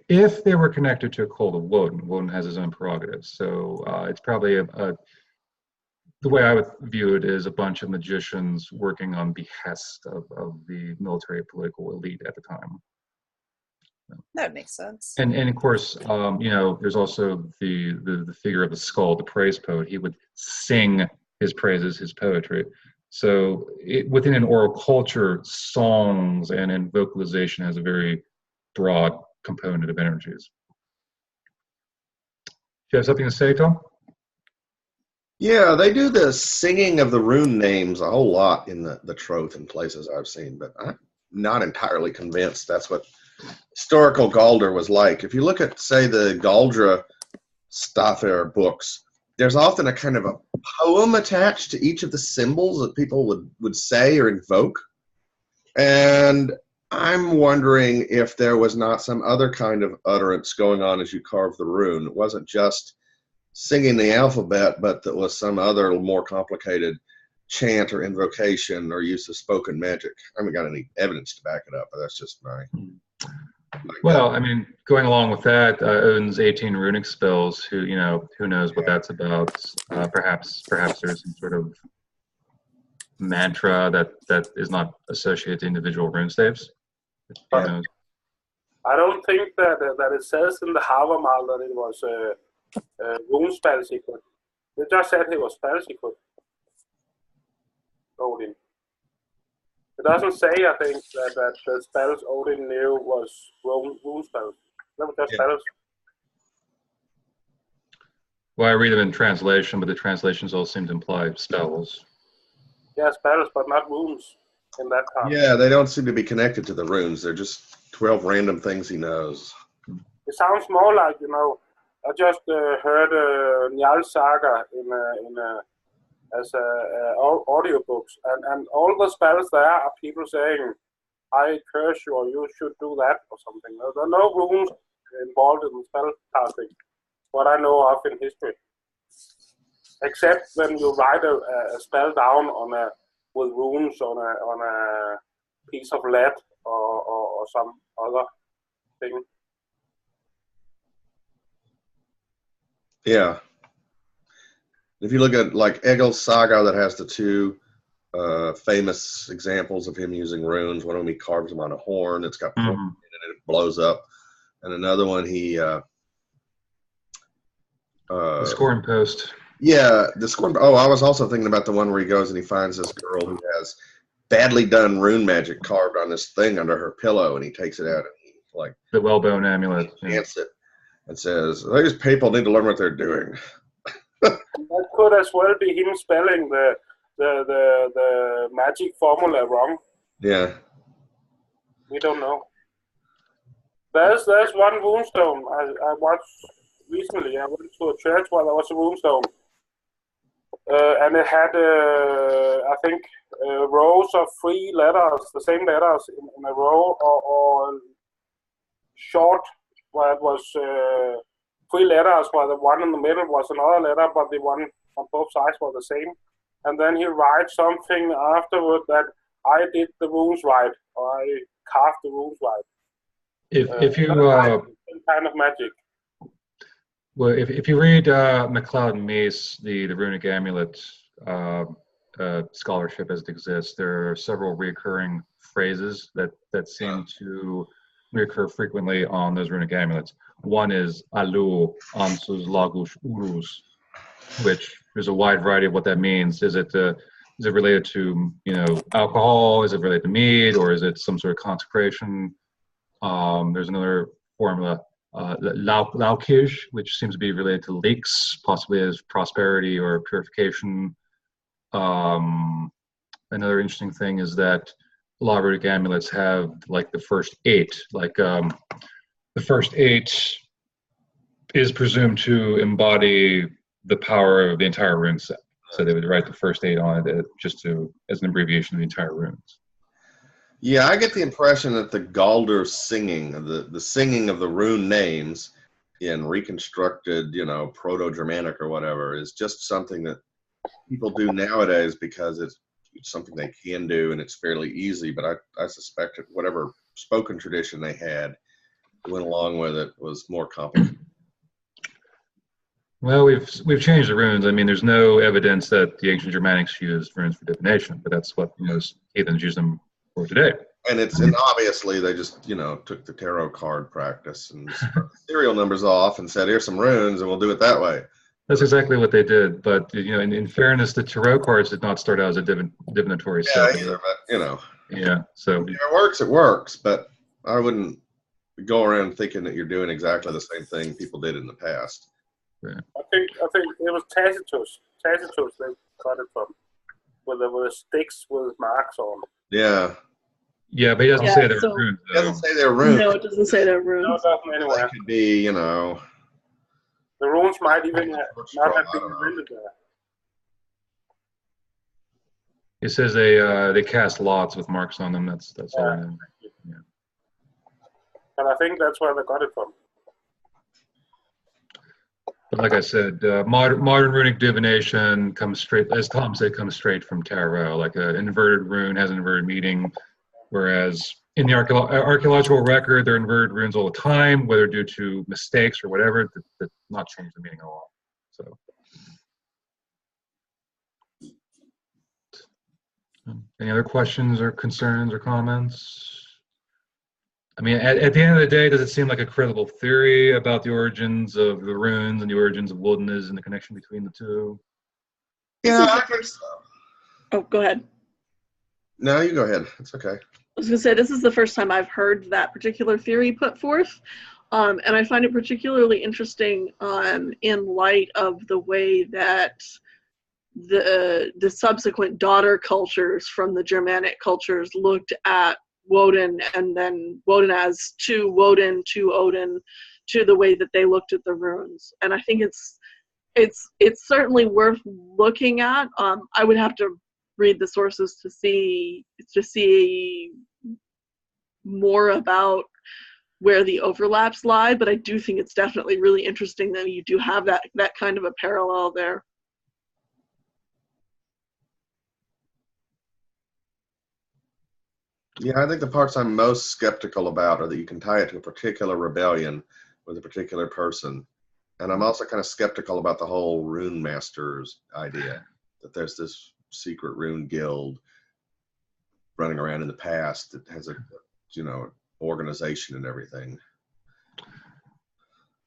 if they were connected to a cult of Wodan has his own prerogatives. So it's probably the way I would view it is a bunch of magicians working on behest of the military political elite at the time. that makes sense. And of course, there's also the figure of the skull, the praise poet. He would sing his praises, his poetry. So within an oral culture, songs and vocalization has a very broad component of energies. Do you have something to say, Tom? Yeah, they do the singing of the rune names a whole lot in the Troth and places I've seen, but I'm not entirely convinced that's what historical Galdr was like. If you look at, say, the Galdra Staffer books, there's often a kind of a poem attached to each of the symbols that people would say or invoke. And I'm wondering if there was not some other kind of utterance going on as you carve the rune. It wasn't just singing the alphabet, but that was some other more complicated chant or invocation or use of spoken magic. I haven't got any evidence to back it up, but that's just my Well, I mean, going along with that, Odin's 18 runic spells. Who knows what that's about? Perhaps there's some sort of mantra that is not associated to individual rune staves. Who knows? I don't think that it says in the Havermal that it was rune spell secret. They just said it was spell secret. Odin. It doesn't say, I think, that the spells Odin knew was rune spells. They were just spells. Well, I read them in translation, but the translations all seem to imply spells. Yeah, spells, but not runes in that time. Yeah, they don't seem to be connected to the runes. They're just 12 random things he knows. It sounds more like, I just heard Njal Saga as audiobooks, and all the spells there are people saying, I curse you, or you should do that, or something. There are no runes involved in spell casting, what I know of in history. Except when you write a spell down with runes on a piece of lead or some other thing. Yeah. If you look at like Egil's saga that has the two famous examples of him using runes, one of them he carves them on a horn, it's got point in it and it blows up. And another one the Scorn Post. Yeah, the scorn. Oh, I was also thinking about the one where he goes and he finds this girl who has badly done rune magic carved on this thing under her pillow, and he takes it out and he the Wellbone amulet. Chants it and says, "These people need to learn what they're doing." That could as well be him spelling the magic formula wrong. Yeah. We don't know. There's one runestone I watched recently. I went to a church where there was a runestone. And it had, I think, rows of 3 letters, the same letters in a row, or short, where it was 3 letters, where the one in the middle was another letter, but the one on both sides were the same. And then he writes something afterward that I did the runes right, or I carved the runes right. If you kind of magic. Well, if you read MacLeod and Mace, the runic amulet scholarship as it exists, there are several recurring phrases that seem to reoccur frequently on those runic amulets. One is "Alu ansus lagus urus," which there's a wide variety of what that means. Is it related to, alcohol? Is it related to mead, or is it some sort of consecration? There's another formula, laukij, which seems to be related to leeks, possibly as prosperity or purification. Another interesting thing is that a lot of runic amulets have like the first 8, the first 8 is presumed to embody the power of the entire rune set. So they would write the first 8 on it as an abbreviation of the entire runes. Yeah, I get the impression that the Galder singing, the singing of the rune names in reconstructed, Proto-Germanic or whatever, is just something that people do nowadays because it's something they can do and it's fairly easy. But I suspect that whatever spoken tradition they had went along with it was more complicated. Well, we've changed the runes. I mean, there's no evidence that the ancient Germanics used runes for divination, but that's what most heathens use them for today. And obviously they just, took the tarot card practice and the serial numbers off and said, here's some runes and we'll do it that way. That's exactly what they did. But, in fairness, the tarot cards did not start out as a divinatory set. Either, but, Yeah, so. If it works, but I wouldn't go around thinking that you're doing exactly the same thing people did in the past. Yeah. I think it was Tacitus. Tacitus they got it from, with the sticks with marks on. Yeah. Yeah, but he doesn't say they're runes. It doesn't say they're runes. No, it doesn't say they're runes. No, it doesn't anywhere. It could be, The runes might even not have been invented there. It says they cast lots with marks on them. That's all I know. Yeah. And I think that's where they got it from. But like I said, modern runic divination comes straight, as Tom said, comes straight from tarot. Like an inverted rune has an inverted meaning, whereas in the archaeological record, they're inverted runes all the time, whether due to mistakes or whatever, that not change the meaning at all. So, any other questions or concerns or comments? I mean, at the end of the day, does it seem like a credible theory about the origins of the runes and the origins of Wodanaz and the connection between the two? Yeah, I think so. Oh, go ahead. No, you go ahead. It's okay. I was going to say, this is the first time I've heard that particular theory put forth. And I find it particularly interesting in light of the way that the subsequent daughter cultures from the Germanic cultures looked at Woden, and then Wodanaz to Woden to Odin, to the way that they looked at the runes. And I think it's certainly worth looking at. I would have to read the sources to see more about where the overlaps lie, but I do think it's definitely really interesting that you do have that kind of a parallel there. Yeah, I think the parts I'm most skeptical about are that you can tie it to a particular rebellion with a particular person. And I'm also kind of skeptical about the whole rune masters idea, that there's this secret rune guild running around in the past that has a, organization and everything.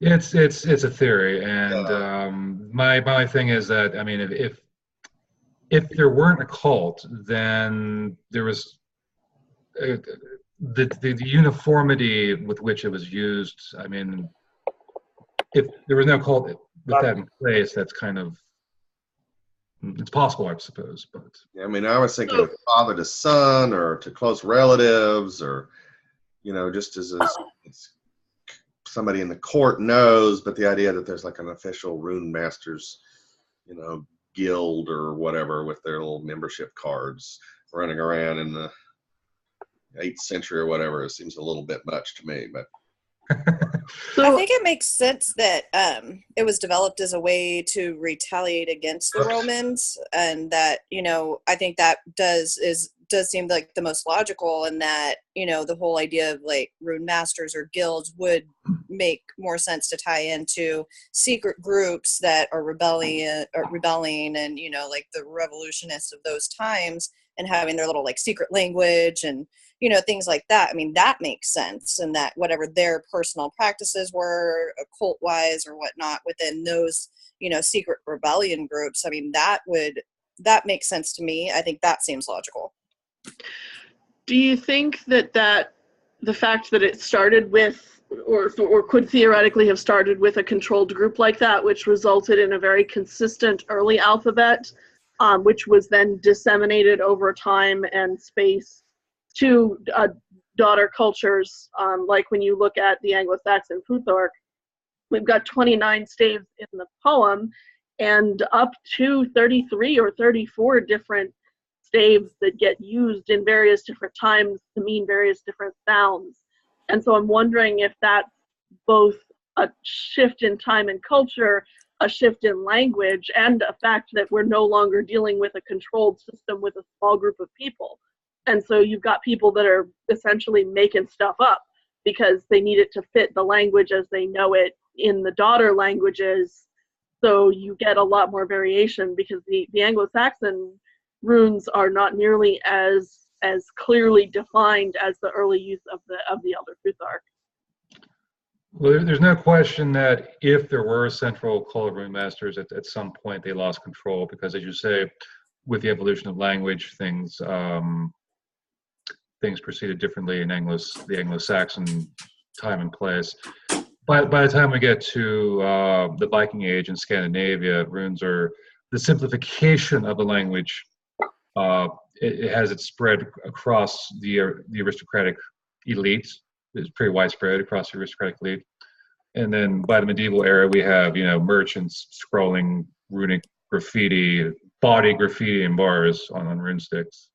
It's a theory, and my thing is that, I mean, if there weren't a cult, then there was the uniformity with which it was used. I mean, if there was no cult with that in place, that's kind of, it's possible, I suppose. But yeah, I mean, I was thinking of father to son or to close relatives, or just as somebody in the court knows, but the idea that there's like an official rune masters, guild or whatever with their little membership cards running around in the 8th century or whatever, it seems a little bit much to me. But I think it makes sense that it was developed as a way to retaliate against the Romans, and that I think that does seem like the most logical, and that the whole idea of like rune masters or guilds would make more sense to tie into secret groups that are rebelling, and like the revolutionists of those times, and having their little like secret language and things like that. I mean, that makes sense, and that whatever their personal practices were, occult wise or whatnot, within those, secret rebellion groups. I mean, that makes sense to me. I think that seems logical. Do you think that the fact that it started with, or could theoretically have started with a controlled group like that, which resulted in a very consistent early alphabet, which was then disseminated over time and space to daughter cultures, like when you look at the Anglo-Saxon Futhark, we've got 29 staves in the poem and up to 33 or 34 different staves that get used in various different times to mean various different sounds. And so I'm wondering if that's both a shift in time and culture, a shift in language, and a fact that we're no longer dealing with a controlled system with a small group of people. And so you've got people that are essentially making stuff up because they need it to fit the language as they know it in the daughter languages. So you get a lot more variation because the Anglo-Saxon runes are not nearly as clearly defined as the early use of the Elder Futhark. Well, there's no question that if there were central call rune masters, at some point they lost control because, as you say, with the evolution of language, things proceeded differently in the Anglo-Saxon time and place. By the time we get to the Viking Age in Scandinavia, runes are the simplification of the language. It has its spread across the aristocratic elite. It's pretty widespread across the aristocratic elite. And then by the medieval era, we have merchants scrolling runic graffiti, body graffiti in bars on rune sticks.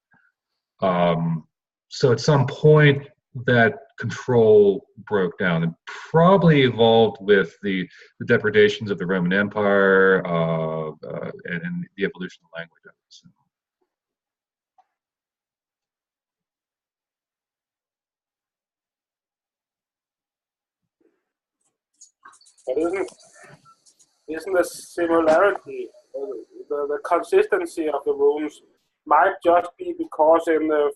So at some point, that control broke down and probably evolved with the depredations of the Roman Empire and the evolution of language. But isn't the similarity, the consistency of the runes might just be because in the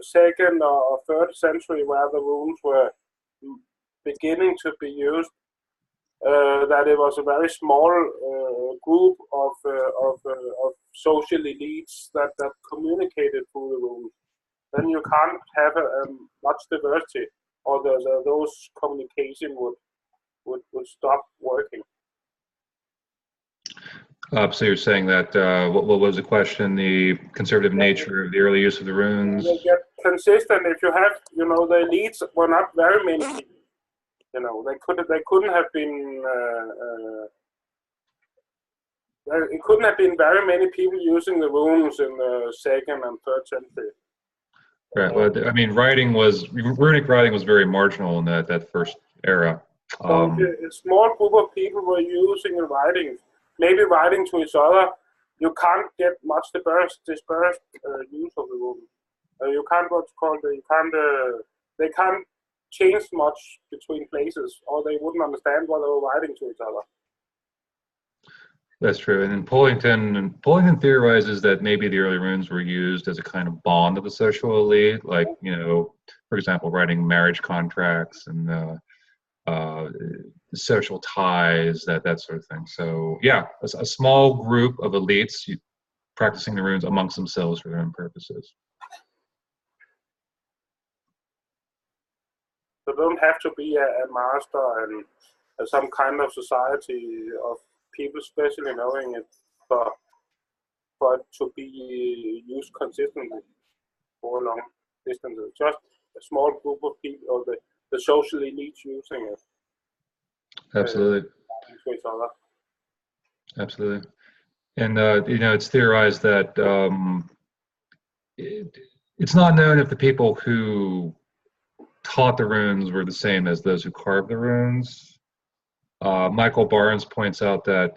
second or third century, where the runes were beginning to be used, that it was a very small group of social elites that communicated through the runes. Then you can't have much diversity, or those communication would stop working. So you're saying that, what was the question? The conservative nature of the early use of the runes? You get consistent if you have, the elites were not very many people. They couldn't have been, it couldn't have been very many people using the runes in the second and third century. Right. Well, I mean, runic writing was very marginal in that first era. So a small group of people were using the writing, maybe writing to each other. You can't get much dispersed use of the rune. You can't they can't change much between places, or they wouldn't understand what they were writing to each other. That's true. And then Pollington theorizes that maybe the early runes were used as a kind of bond of the social elite, like, for example, writing marriage contracts and social ties, that sort of thing. So yeah, a small group of elites practicing the runes amongst themselves for their own purposes. There don't have to be a master and some kind of society of people specially knowing it for it to be used consistently for long distances. Just a small group of people, or the social elites using it. Absolutely. To each other. Absolutely. And it's theorized that it's not known if the people who taught the runes were the same as those who carved the runes. Michael Barnes points out that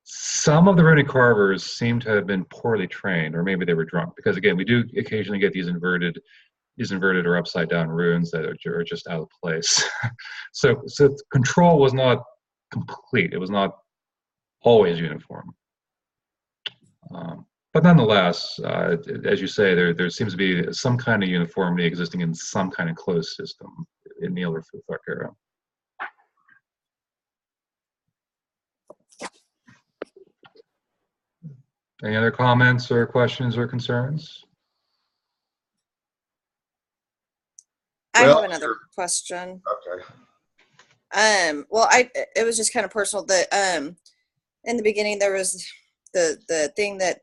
some of the runic carvers seem to have been poorly trained, or maybe they were drunk, because again, we do occasionally get these inverted or upside down runes that are just out of place. so control was not complete. It was not always uniform. but nonetheless, as you say, there seems to be some kind of uniformity existing in some kind of closed system in the older Futhark era. Any other comments or questions or concerns? I Well, have another question. Okay. Well, it was just kind of personal that in the beginning there was the thing that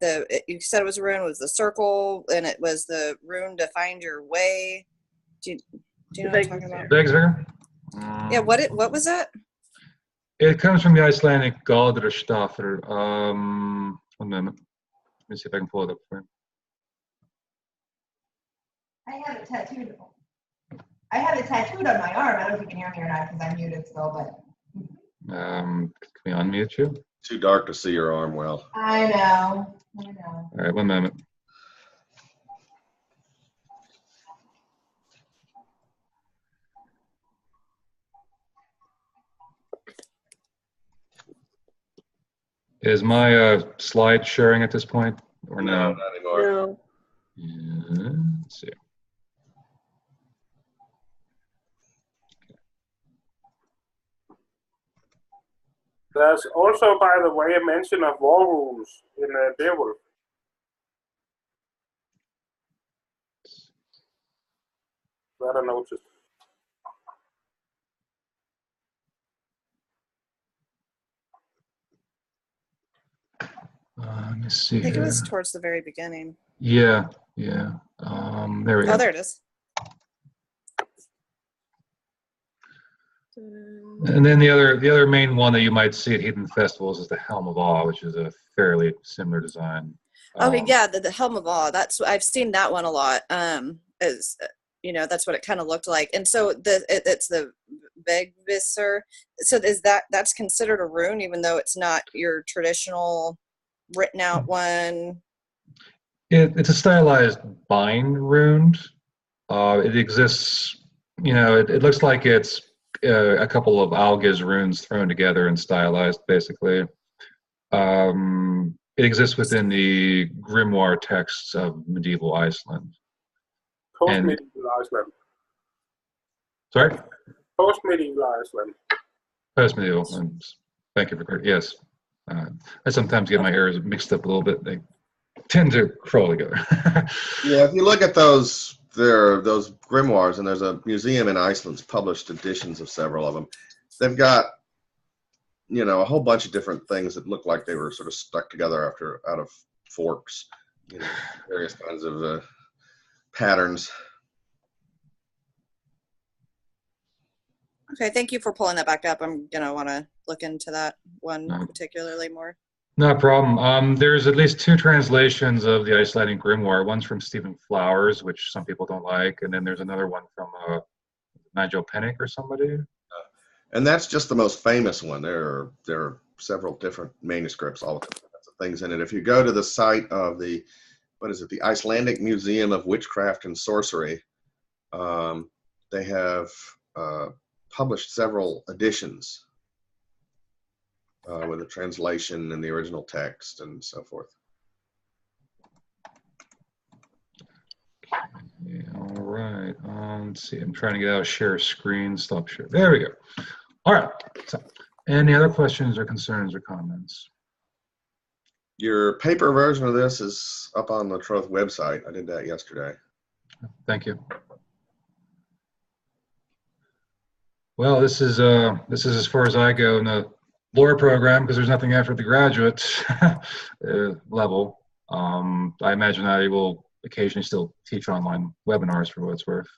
you said it was a rune was the circle, and it was the rune to find your way. Do you know what I'm talking about? Vegsvinger? Yeah. What was that? It comes from the Icelandic Galdrstafr. 1 minute. Let me see if I can pull it up for you. I have it tattooed. I have it tattooed on my arm. I don't know if you can hear me or not because I'm muted still, but. Can we unmute you? Too dark to see your arm well. I know. All right, 1 minute. Is my slide sharing at this point or no? Not anymore. No. Yeah, let's see. There's also, by the way, a mention of war runes in Beowulf. That I noticed. Let me see. I think here. it was towards the very beginning. Yeah. There we go. Oh, there it is. And then the other main one that you might see at heathen festivals is the Helm of Awe, which is a fairly similar design. Okay, yeah, the Helm of Awe. I've seen that one a lot. Is that's what it kind of looked like, and so it's the Vegvisser. So that's considered a rune, even though it's not your traditional written out one. It's a stylized bind rune. It exists. It looks like it's a couple of Algiz runes thrown together and stylized, basically. It exists within the grimoire texts of medieval Iceland. Post-medieval Iceland. Sorry? Post-medieval Iceland. Post-medieval. Thank you for yes. I sometimes get my errors mixed up a little bit. They tend to crawl together. Yeah, if you look at those grimoires, and there's a museum in Iceland's published editions of several of them. They've got, a whole bunch of different things that look like they were sort of stuck together out of forks, various kinds of patterns. Okay, thank you for pulling that back up. I'm gonna want to look into that one particularly more. No problem. There's at least 2 translations of the Icelandic grimoire. One's from Stephen Flowers, which some people don't like, and then there's another one from Nigel Pennick or somebody. And that's just the most famous one. There are several different manuscripts, all kinds of things in it. If you go to the site of the Icelandic Museum of Witchcraft and Sorcery, they have published several editions with a translation and the original text and so forth. Yeah, all right. Let's see. I'm trying to get out of share screen. Stop share. There we go. All right. So, any other questions or concerns or comments? Your paper version of this is up on the Troth website. I did that yesterday. Thank you. Well, this is as far as I go in the lore program because there's nothing after the graduate level. I imagine I will occasionally still teach online webinars for what it's worth.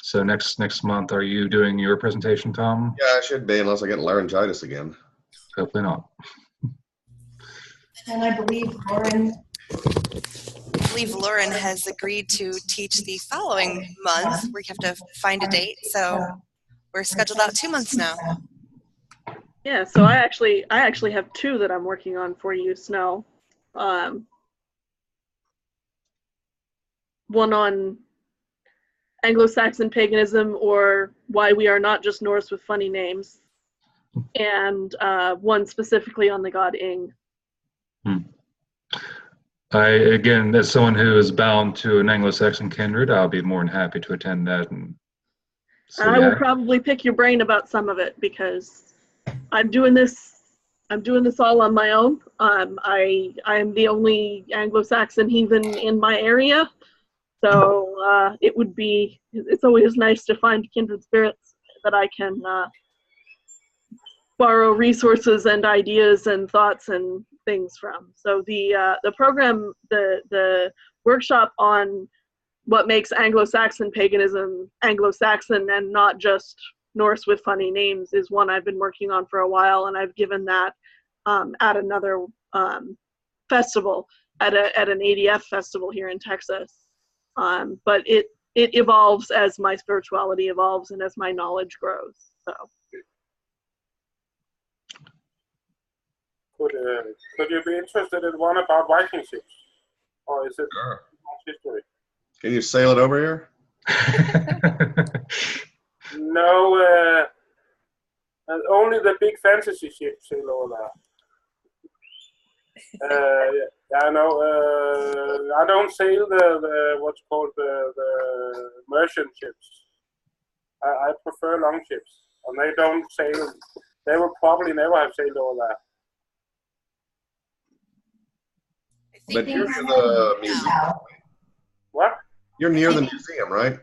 So next month, are you doing your presentation, Tom? Yeah, I should be, unless I get laryngitis again. Hopefully not. And I believe Lauren has agreed to teach the following month. We have to find a date, so we're scheduled out 2 months now. Yeah, so I actually have 2 that I'm working on for you, Snow. One on Anglo-Saxon paganism, or why we are not just Norse with funny names, and one specifically on the god Ing. Again, as someone who is bound to an Anglo-Saxon kindred, I'll be more than happy to attend that. And so, I will probably pick your brain about some of it because I'm doing this all on my own. I am the only Anglo-Saxon heathen in my area, so it's always nice to find kindred spirits that I can borrow resources and ideas and thoughts and things from. So the program, the workshop on what makes Anglo-Saxon paganism Anglo-Saxon and not just Norse with funny names is one I've been working on for a while, and I've given that at another festival, at an ADF festival here in Texas. But it evolves as my spirituality evolves and as my knowledge grows. So. Could you be interested in one about Viking ships, or is it history? Can you sail it over here? No, only the big fantasy ships sail over there. Yeah, I know. I don't sail the what's called the merchant ships. I prefer long ships, and they don't sail. They will probably never have sailed over there. But you're near the museum. What? You're near the museum, right?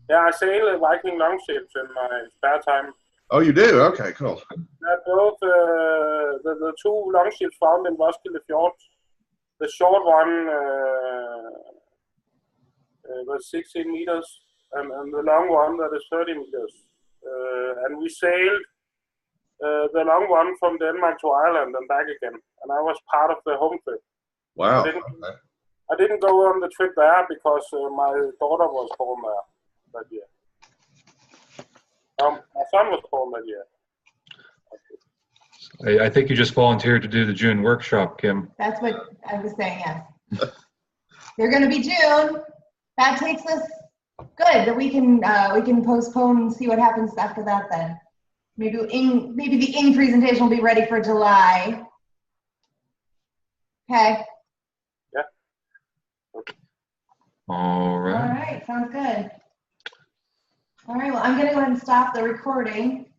Yeah, I sail Viking longships in my spare time. Oh, you do? Okay, cool. I built the two longships found in Roskilde Fjord. The short one was 16 meters, and the long one that is 30 meters. And we sailed the long one from Denmark to Ireland and back again. And I was part of the home trip. Wow. I didn't go on the trip there because my daughter was born there that year. My son was born that year. I think you just volunteered to do the June workshop, Kim. That's what I was saying, yes. They're going to be June. That takes us good. That we can postpone and see what happens after that then. Maybe the Ing presentation will be ready for July. Okay. Yeah. All right. All right, sounds good. All right, well, I'm going to go ahead and stop the recording.